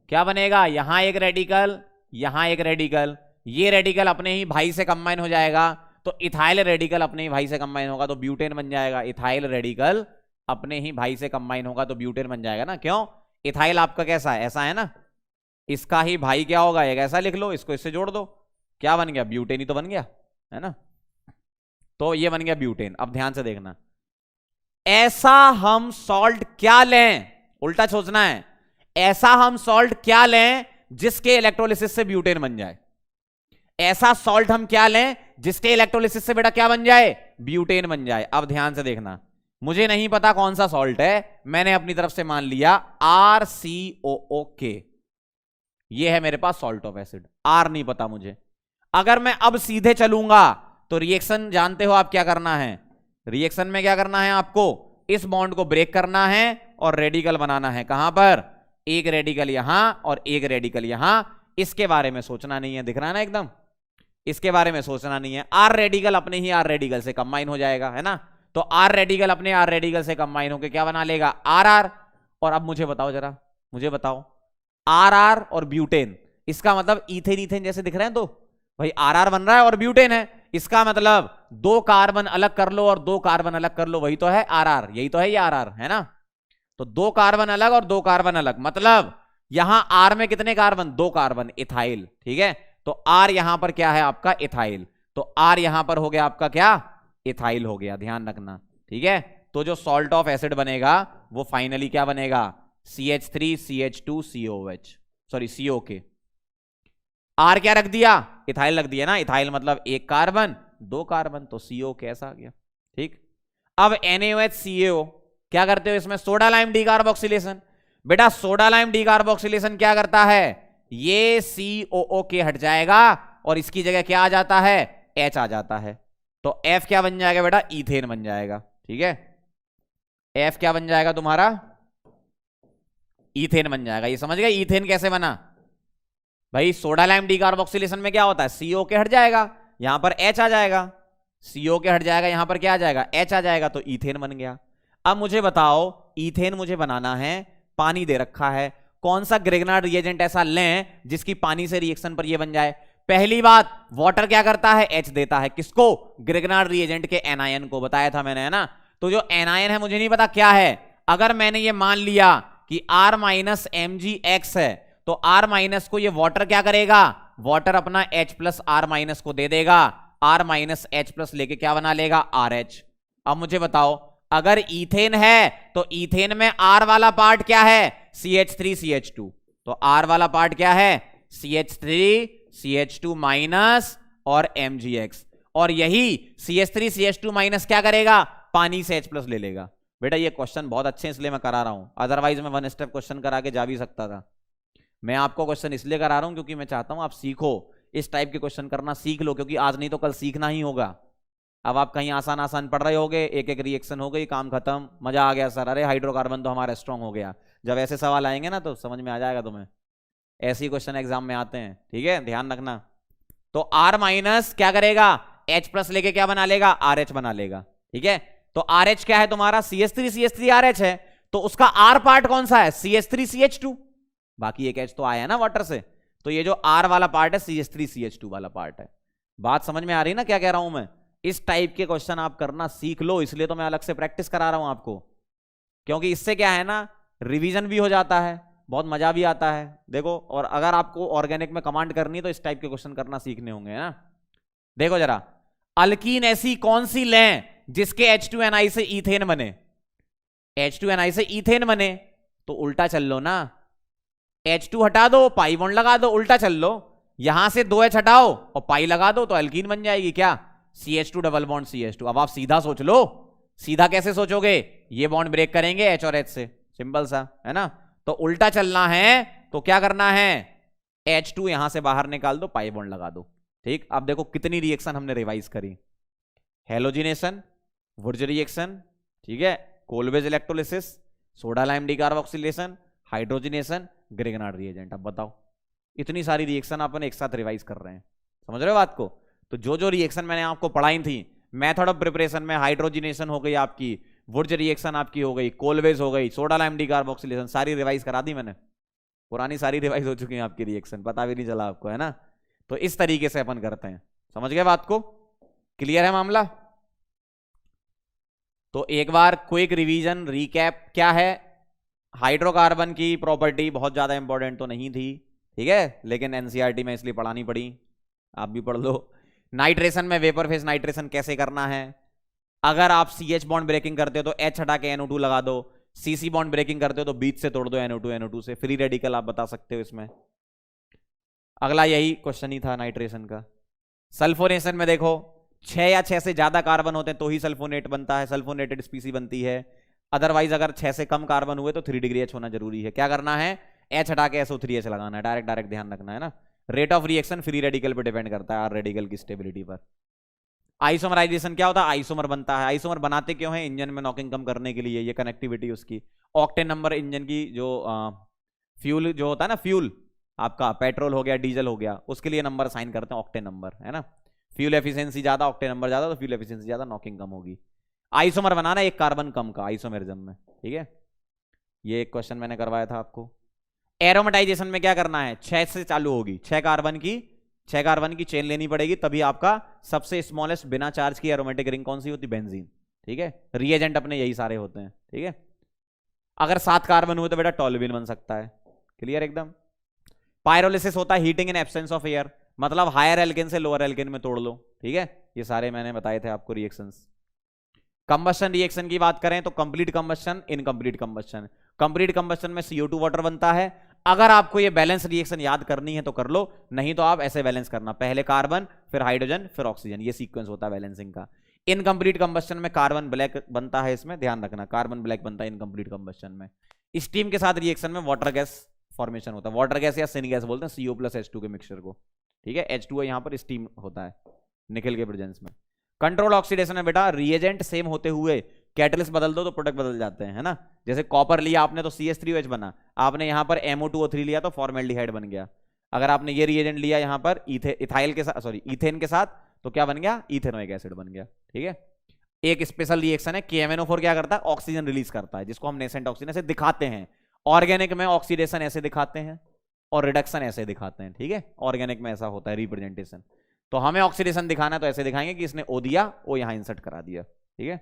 क्या बनेगा, यहां एक रेडिकल, यहां एक रेडिकल, ये रेडिकल अपने ही भाई से कंबाइन हो जाएगा, तो इथाइल रेडिकल अपने ही भाई से कंबाइन होगा तो ब्यूटेन बन जाएगा, इथाइल रेडिकल अपने ही भाई से कंबाइन होगा तो ब्यूटेन बन जाएगा ना, क्यों, इथाइल आपका कैसा है, ऐसा है ना, इसका ही भाई क्या होगा, एक ऐसा लिख लो, इसको इससे जोड़ दो, क्या बन गया, ब्यूटेन ही तो बन गया, है ना, तो ये बन गया ब्यूटेन। अब ध्यान से देखना, ऐसा हम सॉल्ट क्या लें, उल्टा सोचना है, ऐसा हम सॉल्ट क्या लें जिसके इलेक्ट्रोलिसिस से ब्यूटेन बन जाए, ऐसा सॉल्ट हम क्या लें जिसके इलेक्ट्रोलिसिस से बेटा क्या बन जाए, ब्यूटेन बन जाए। अब ध्यान से देखना, मुझे नहीं पता कौन सा सॉल्ट है, मैंने अपनी तरफ से मान लिया RCOOK, ये है मेरे पास सॉल्ट ऑफ एसिड, आर नहीं पता मुझे। अगर मैं अब सीधे चलूंगा तो रिएक्शन जानते हो आप क्या करना है, रिएक्शन में क्या करना है आपको, इस बॉन्ड को ब्रेक करना है और रेडिकल बनाना है, कहां पर, एक रेडिकल यहां और एक रेडिकल यहां, इसके बारे में सोचना नहीं है, दिख रहा है ना एकदम, इसके बारे में सोचना नहीं है, आर रेडिकल अपने ही आर रेडिकल से कंबाइन हो जाएगा, है ना, तो आर रेडिकल अपने आर रेडिकल से कंबाइन होकर क्या बना लेगा, आर आर। और अब मुझे बताओ जरा, मुझे बताओ, आर आर और ब्यूटेन, इसका मतलब इथेन इथेन जैसे दिख रहे हैं, तो भाई आर आर बन रहा है और ब्यूटेन है, इसका मतलब 2 कार्बन अलग कर लो और 2 कार्बन अलग कर लो, वही तो है आर आर, यही तो है ये आर आर, है ना, तो 2 कार्बन अलग और 2 कार्बन अलग, मतलब यहां आर में कितने कार्बन, 2 कार्बन, इथाइल, ठीक है, तो आर यहां पर क्या है आपका, इथाइल, तो आर यहां पर हो गया आपका क्या, इथाइल हो गया, ध्यान रखना, ठीक है। तो जो सॉल्ट ऑफ एसिड बनेगा वो फाइनली क्या बनेगा, CH3CH2COH, सॉरी COK, आर क्या रख दिया, इथाइल रख दिया ना, इथाइल मतलब 1 कार्बन 2 कार्बन, तो CO कैसा आ गया, ठीक। अब NaOH क्या करते हो इसमें, सोडा लाइम डीकार्बोक्सिलेशन, बेटा सोडा लाइम डीकार्बोक्सिलेशन क्या करता है, ये COOK हट जाएगा और इसकी जगह क्या आ जाता है, H आ जाता है, तो F क्या बन जाएगा बेटा, इथेन बन जाएगा, ठीक है, F क्या बन जाएगा तुम्हारा, इथेन बन जाएगा। ये समझ गए इथेन कैसे बना, भाई सोडा लाइम डीकार्बोक्सिलेशन में क्या होता है, COK हट जाएगा, यहां पर H आ जाएगा, COK हट जाएगा, यहां पर क्या आ जाएगा, H आ जाएगा, तो इथेन बन गया। अब मुझे बताओ, इथेन मुझे बनाना है, पानी दे रखा है, कौन सा ग्रिग्नार्ड रिएजेंट ऐसा लें जिसकी पानी से रिएक्शन पर ये बन जाए। पहली बात, वाटर क्या करता है, H देता है, किसको, ग्रिग्नार्ड रिएजेंट के एनायन को, बताया था मैंने, है ना, तो जो एनायन है मुझे नहीं पता क्या है, अगर मैंने ये मान लिया कि R माइनस MgX है, तो R माइनस को ये वाटर क्या करेगा, वाटर अपना H प्लस R माइनस को दे देगा, R माइनस H प्लस लेके क्या बना लेगा, RH। अब मुझे बताओ, अगर इथेन है तो इथेन में R वाला पार्ट क्या है, CH3CH2, तो R वाला पार्ट क्या है, CH3CH2 माइनस और MgX, और यही CH3CH2 माइनस क्या करेगा, पानी से H प्लस ले लेगा। बेटा ये क्वेश्चन बहुत अच्छे हैं इसलिए मैं करा रहा हूं, अदरवाइज मैं 1 स्टेप क्वेश्चन करा के जा भी सकता था। मैं आपको क्वेश्चन इसलिए करा रहा हूं क्योंकि मैं चाहता हूं आप सीखो, इस टाइप के क्वेश्चन करना सीख लो, क्योंकि आज नहीं तो कल सीखना ही होगा। अब आप कहीं आसान आसान पढ़ रहे होगे, एक एक रिएक्शन हो गई, काम खत्म, मजा आ गया सर, अरे हाइड्रोकार्बन तो हमारा स्ट्रांग हो गया। जब ऐसे सवाल आएंगे ना तो समझ में आ जाएगा तुम्हें, ऐसे ही क्वेश्चन एग्जाम में आते हैं, ठीक है, ध्यान रखना। तो R माइनस क्या करेगा, H प्लस लेके क्या बना लेगा, RH बना लेगा, ठीक है। तो RH क्या है तुम्हारा, CH3CH3RH है, तो उसका R पार्ट कौन सा है, CH3CH2, बाकी एक H तो आया है ना वाटर से, तो ये जो R वाला पार्ट है CH3CH2 वाला पार्ट है। बात समझ में आ रही है ना क्या कह रहा हूं मैं। इस टाइप के क्वेश्चन आप करना सीख लो, इसलिए तो मैं अलग से प्रैक्टिस करा रहा हूं आपको, क्योंकि इससे क्या है ना, रिवीजन भी हो जाता है, बहुत मजा भी आता है। देखो, और अगर आपको ऑर्गेनिक में कमांड करनी है तो इस टाइप के क्वेश्चन करना सीखने होंगे, है ना। देखो जरा, अल्कीन ऐसी कौन सी लें जिसके H2Ni से इथेन बने, H2Ni से इथेन बने, तो उल्टा चल लो ना, H2 हटा दो, पाई बॉन्ड लगा दो, उल्टा चल लो, यहां से 2H हटाओ और पाई लगा दो, तो अल्कीन बन जाएगी क्या, CH2 डबल बॉन्ड CH2। अब आप सीधा सोच लो, सीधा कैसे सोचोगे, ये बॉन्ड ब्रेक करेंगे H और H से, सिंपल सा है ना। तो उल्टा चलना है तो क्या करना है, H2 यहां से बाहर निकाल दो, पाई बॉन्ड लगा दो। ठीक, अब देखो कितनी रिएक्शन हमने रिवाइज करी, हेलोजिनेशन, वुर्ज रिएक्शन, ठीक है, Kolbe's electrolysis, soda lime decarboxylation, hydrogenation, Grignard reagent. अब बताओ इतनी सारी रिएक्शन अपन एक साथ रिवाइज कर रहे हैं, समझ रहे हो बात को। तो जो जो रिएक्शन मैंने आपको पढ़ाई थी मेथड ऑफ प्रिपरेशन में, हाइड्रोजिनेशन हो गई आपकी, वुर्ज रिएक्शन आपकी हो गई, कोलवेज हो गई, सोडा लाइम डिकार्बोक्सिलेशन, सारी रिवाइज करा दी मैंने, पुरानी सारी रिवाइज हो चुकी है आपकी रिएक्शन, पता भी नहीं चला आपको, है ना। तो इस तरीके से अपन करते हैं, समझ गए बात को, क्लियर है मामला। तो एक बार क्विक रिवीजन रिकैप क्या है, हाइड्रोकार्बन की प्रॉपर्टी बहुत ज्यादा इंपॉर्टेंट तो नहीं थी, ठीक है, लेकिन एनसीईआरटी में इसलिए पढ़ानी पड़ी, आप भी पढ़ लो। नाइट्रेशन में वेपर फेज नाइट्रेशन कैसे करना है, अगर आप CH बॉन्ड ब्रेकिंग करते हो तो H हटा के NO2 लगा दो, CC बॉन्ड ब्रेकिंग करते हो तो बीच से तोड़ दो NO2 से, फ्री रेडिकल आप बता सकते हो इसमें। अगला यही क्वेश्चन ही था नाइट्रेशन का। सल्फोनेशन में देखो 6 या 6 से ज्यादा कार्बन होते हैं तो ही सल्फोनेट बनता है, सल्फोनेटेड स्पीसी बनती है, अदरवाइज अगर 6 से कम कार्बन हुए तो 3 डिग्री H होना जरूरी है। क्या करना है, H हटा के SO3H लगाना है, डायरेक्ट ध्यान रखना है ना। Rate of reaction free radical पे डिपेंड करता है, आर रेडिकल की स्टेबिलिटी पर। आइसोमराइजेशन क्या होता है, आइसोमर बनता है, आइसोमर बनाते क्यों है, इंजन में नॉकिंग कम करने के लिए, ये कनेक्टिविटी उसकी। ऑक्टेन नंबर इंजन की जो फ्यूल जो होता है ना, फ्यूल आपका पेट्रोल हो गया, डीजल हो गया, उसके लिए नंबर साइन करते हैं ऑक्टेन नंबर, है ना। फ्यूल एफिशिएंसी ज्यादा, ऑक्टेन नंबर ज्यादा, तो फ्यूल एफिशिएंसी ज्यादा, नॉकिंग कम होगी। आइसोमर बनाना एक कार्बन कम का आइसोमेरिज्म में, ठीक है, ये एक क्वेश्चन मैंने करवाया था आपको। एरोमेटाइजेशन में क्या करना है, 6 से चालू होगी, 6 कार्बन की चेन लेनी पड़ेगी, तभी आपका सबसे स्मॉलेस्ट बिना चार्ज की एरोमेटिक रिंग कौन सी होती, बेंजीन, ठीक है। रिएजेंट अपने यही सारे होते हैं, ठीक है। अगर 7 कार्बन हुए तो बेटा टॉल्यूविन बन सकता है, क्लियर एकदम। पायरोलिसिस होता है heating in absence of air, मतलब हायर एल्केन से लोअर एल्केन में तोड़ लो, ठीक है, ये सारे मैंने बताए थे आपको रिएक्शंस। कंबस्शन रिएक्शन की बात करें तो complete combustion, incomplete combustion. Complete combustion में CO2 वाटर बनता है, अगर आपको ये बैलेंस रिएक्शन याद करनी है तो कर लो, नहीं तो आप ऐसे बैलेंस करना, पहले कार्बन फिर हाइड्रोजन फिर ऑक्सीजन, ये सीक्वेंस होता है बैलेंसिंग का। इनकंप्लीट कंबस्शन में कार्बन ब्लैक बनता है, इसमें ध्यान रखना, कार्बन ब्लैक बनता है इनकंप्लीट कंबस्शन में। स्टीम के साथ रिएक्शन में वाटर गैस फॉर्मेशन होता है, वाटर गैस या सिन गैस बोलते हैं CO+H2 के मिक्सचर को, ठीक है। H2O यहां पर स्टीम होता है निकल के प्रेजेंस में। कंट्रोल ऑक्सीडेशन में बेटा रिएजेंट सेम होते हुए कैटलिस्ट बदल दो तो प्रोडक्ट बदल जाते हैं, है ना। जैसे कॉपर लिया आपने तो CH3OH बना, आपने यहां पर MO2O3 लिया तो फॉर्मेल्डिहाइड बन गया। अगर आपने ये रिएजेंट लिया यहां पर इथाइल के साथ, सॉरी इथेन के साथ, तो क्या बन गया, इथेनोइक एसिड बन गया, ठीक है। एक स्पेशल रिएक्शन है KMNO4 क्या करता है, ऑक्सीजन रिलीज करता है, जिसको हम नेसेंट ऑक्सीजन ऐसे दिखाते हैं। ऑर्गेनिक में ऑक्सीडेशन ऐसे दिखाते हैं और रिडक्शन ऐसे दिखाते हैं, ठीक है। ऑर्गेनिक में ऐसा होता है रिप्रेजेंटेशन, तो हमें ऑक्सीडेशन दिखाना है तो ऐसे दिखाएंगे कि इसने O दिया, O यहां इंसर्ट करा दिया, ठीक है।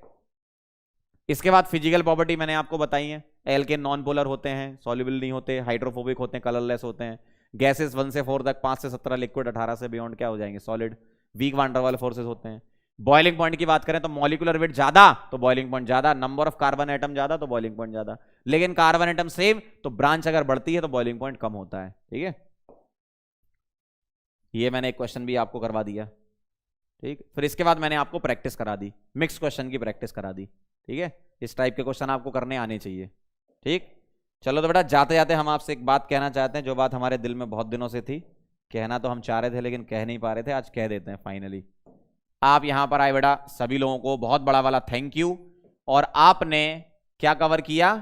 इसके बाद फिजिकल प्रॉपर्टी मैंने आपको बताई है, एल्केन नॉन पोलर होते हैं, सॉल्युबल नहीं होते, हाइड्रोफोबिक होते हैं, कलरलेस होते हैं। गैसेस 1 से 4 तक, 5 से 17, लिक्विड 18 से बियॉन्ड क्या हो जाएंगे, सॉलिड। वीक वान डर वाल फोर्सेस होते हैं। बॉइलिंग पॉइंट की बात करें तो मॉलिक्यूलर वेट ज्यादा तो बॉइलिंग पॉइंट ज्यादा, नंबर ऑफ कार्बन एटम ज्यादा तो बॉइलिंग पॉइंट ज्यादा, लेकिन कार्बन एटम सेम तो ब्रांच अगर बढ़ती है तो बॉइलिंग पॉइंट कम होता है, ठीक है। ये मैंने एक क्वेश्चन भी आपको करवा दिया, ठीक। फिर इसके बाद मैंने आपको प्रैक्टिस करा दी, मिक्स क्वेश्चन की प्रैक्टिस करा दी, ठीक है। इस टाइप के क्वेश्चन आपको करने आने चाहिए, ठीक। चलो तो बेटा जाते जाते हम आपसे एक बात कहना चाहते हैं, जो बात हमारे दिल में बहुत दिनों से थी, कहना तो हम चाह रहे थे लेकिन कह नहीं पा रहे थे, आज कह देते हैं फाइनली। आप यहां पर आए बेटा, सभी लोगों को बहुत बड़ा वाला थैंक यू। और आपने क्या कवर किया,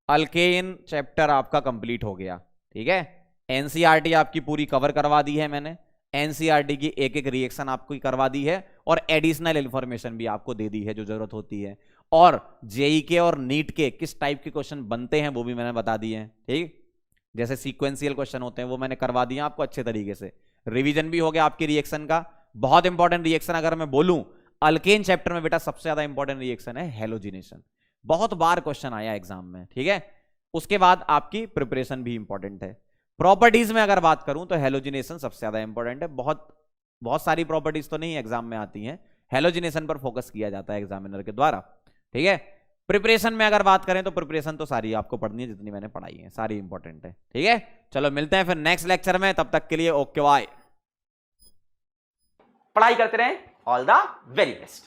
अल्केन चैप्टर आपका कंप्लीट हो गया, ठीक है। एनसीईआरटी आपकी पूरी कवर करवा दी है मैंने, एनसीईआरटी की एक एक रिएक्शन आपको करवा दी है और एडिशनल इंफॉर्मेशन भी आपको दे दी है जो जरूरत होती है। और जेई के और नीट के किस टाइप के क्वेश्चन बनते हैं वो भी मैंने बता दिए हैं, ठीक। जैसे सीक्वेंशियल क्वेश्चन होते हैं वो मैंने करवा दिया आपको अच्छे तरीके से। रिवीजन भी हो गया आपकी रिएक्शन का। बहुत इंपॉर्टेंट रिएक्शन अगर मैं बोलूं, अल्केन चैप्टर में बेटा सबसे ज्यादा इंपॉर्टेंट रिएक्शन है हेलोजिनेशन, बहुत बार क्वेश्चन आया एग्जाम में, ठीक है। उसके बाद आपकी प्रिपरेशन भी इंपॉर्टेंट है। प्रॉपर्टीज में अगर बात करूं तो हेलोजिनेशन सबसे ज्यादा इंपॉर्टेंट है। बहुत सारी प्रॉपर्टीज तो नहीं एग्जाम में आती हैं, हेलोजिनेशन पर फोकस किया जाता है एग्जामिनर के द्वारा, ठीक है। प्रिपरेशन में अगर बात करें तो प्रिपरेशन तो सारी आपको पढ़नी है, जितनी मैंने पढ़ाई है सारी इंपॉर्टेंट है, ठीक है। चलो मिलते हैं फिर नेक्स्ट लेक्चर में, तब तक के लिए ओके बाय। पढ़ाई करते रहें, ऑल द वेरी बेस्ट।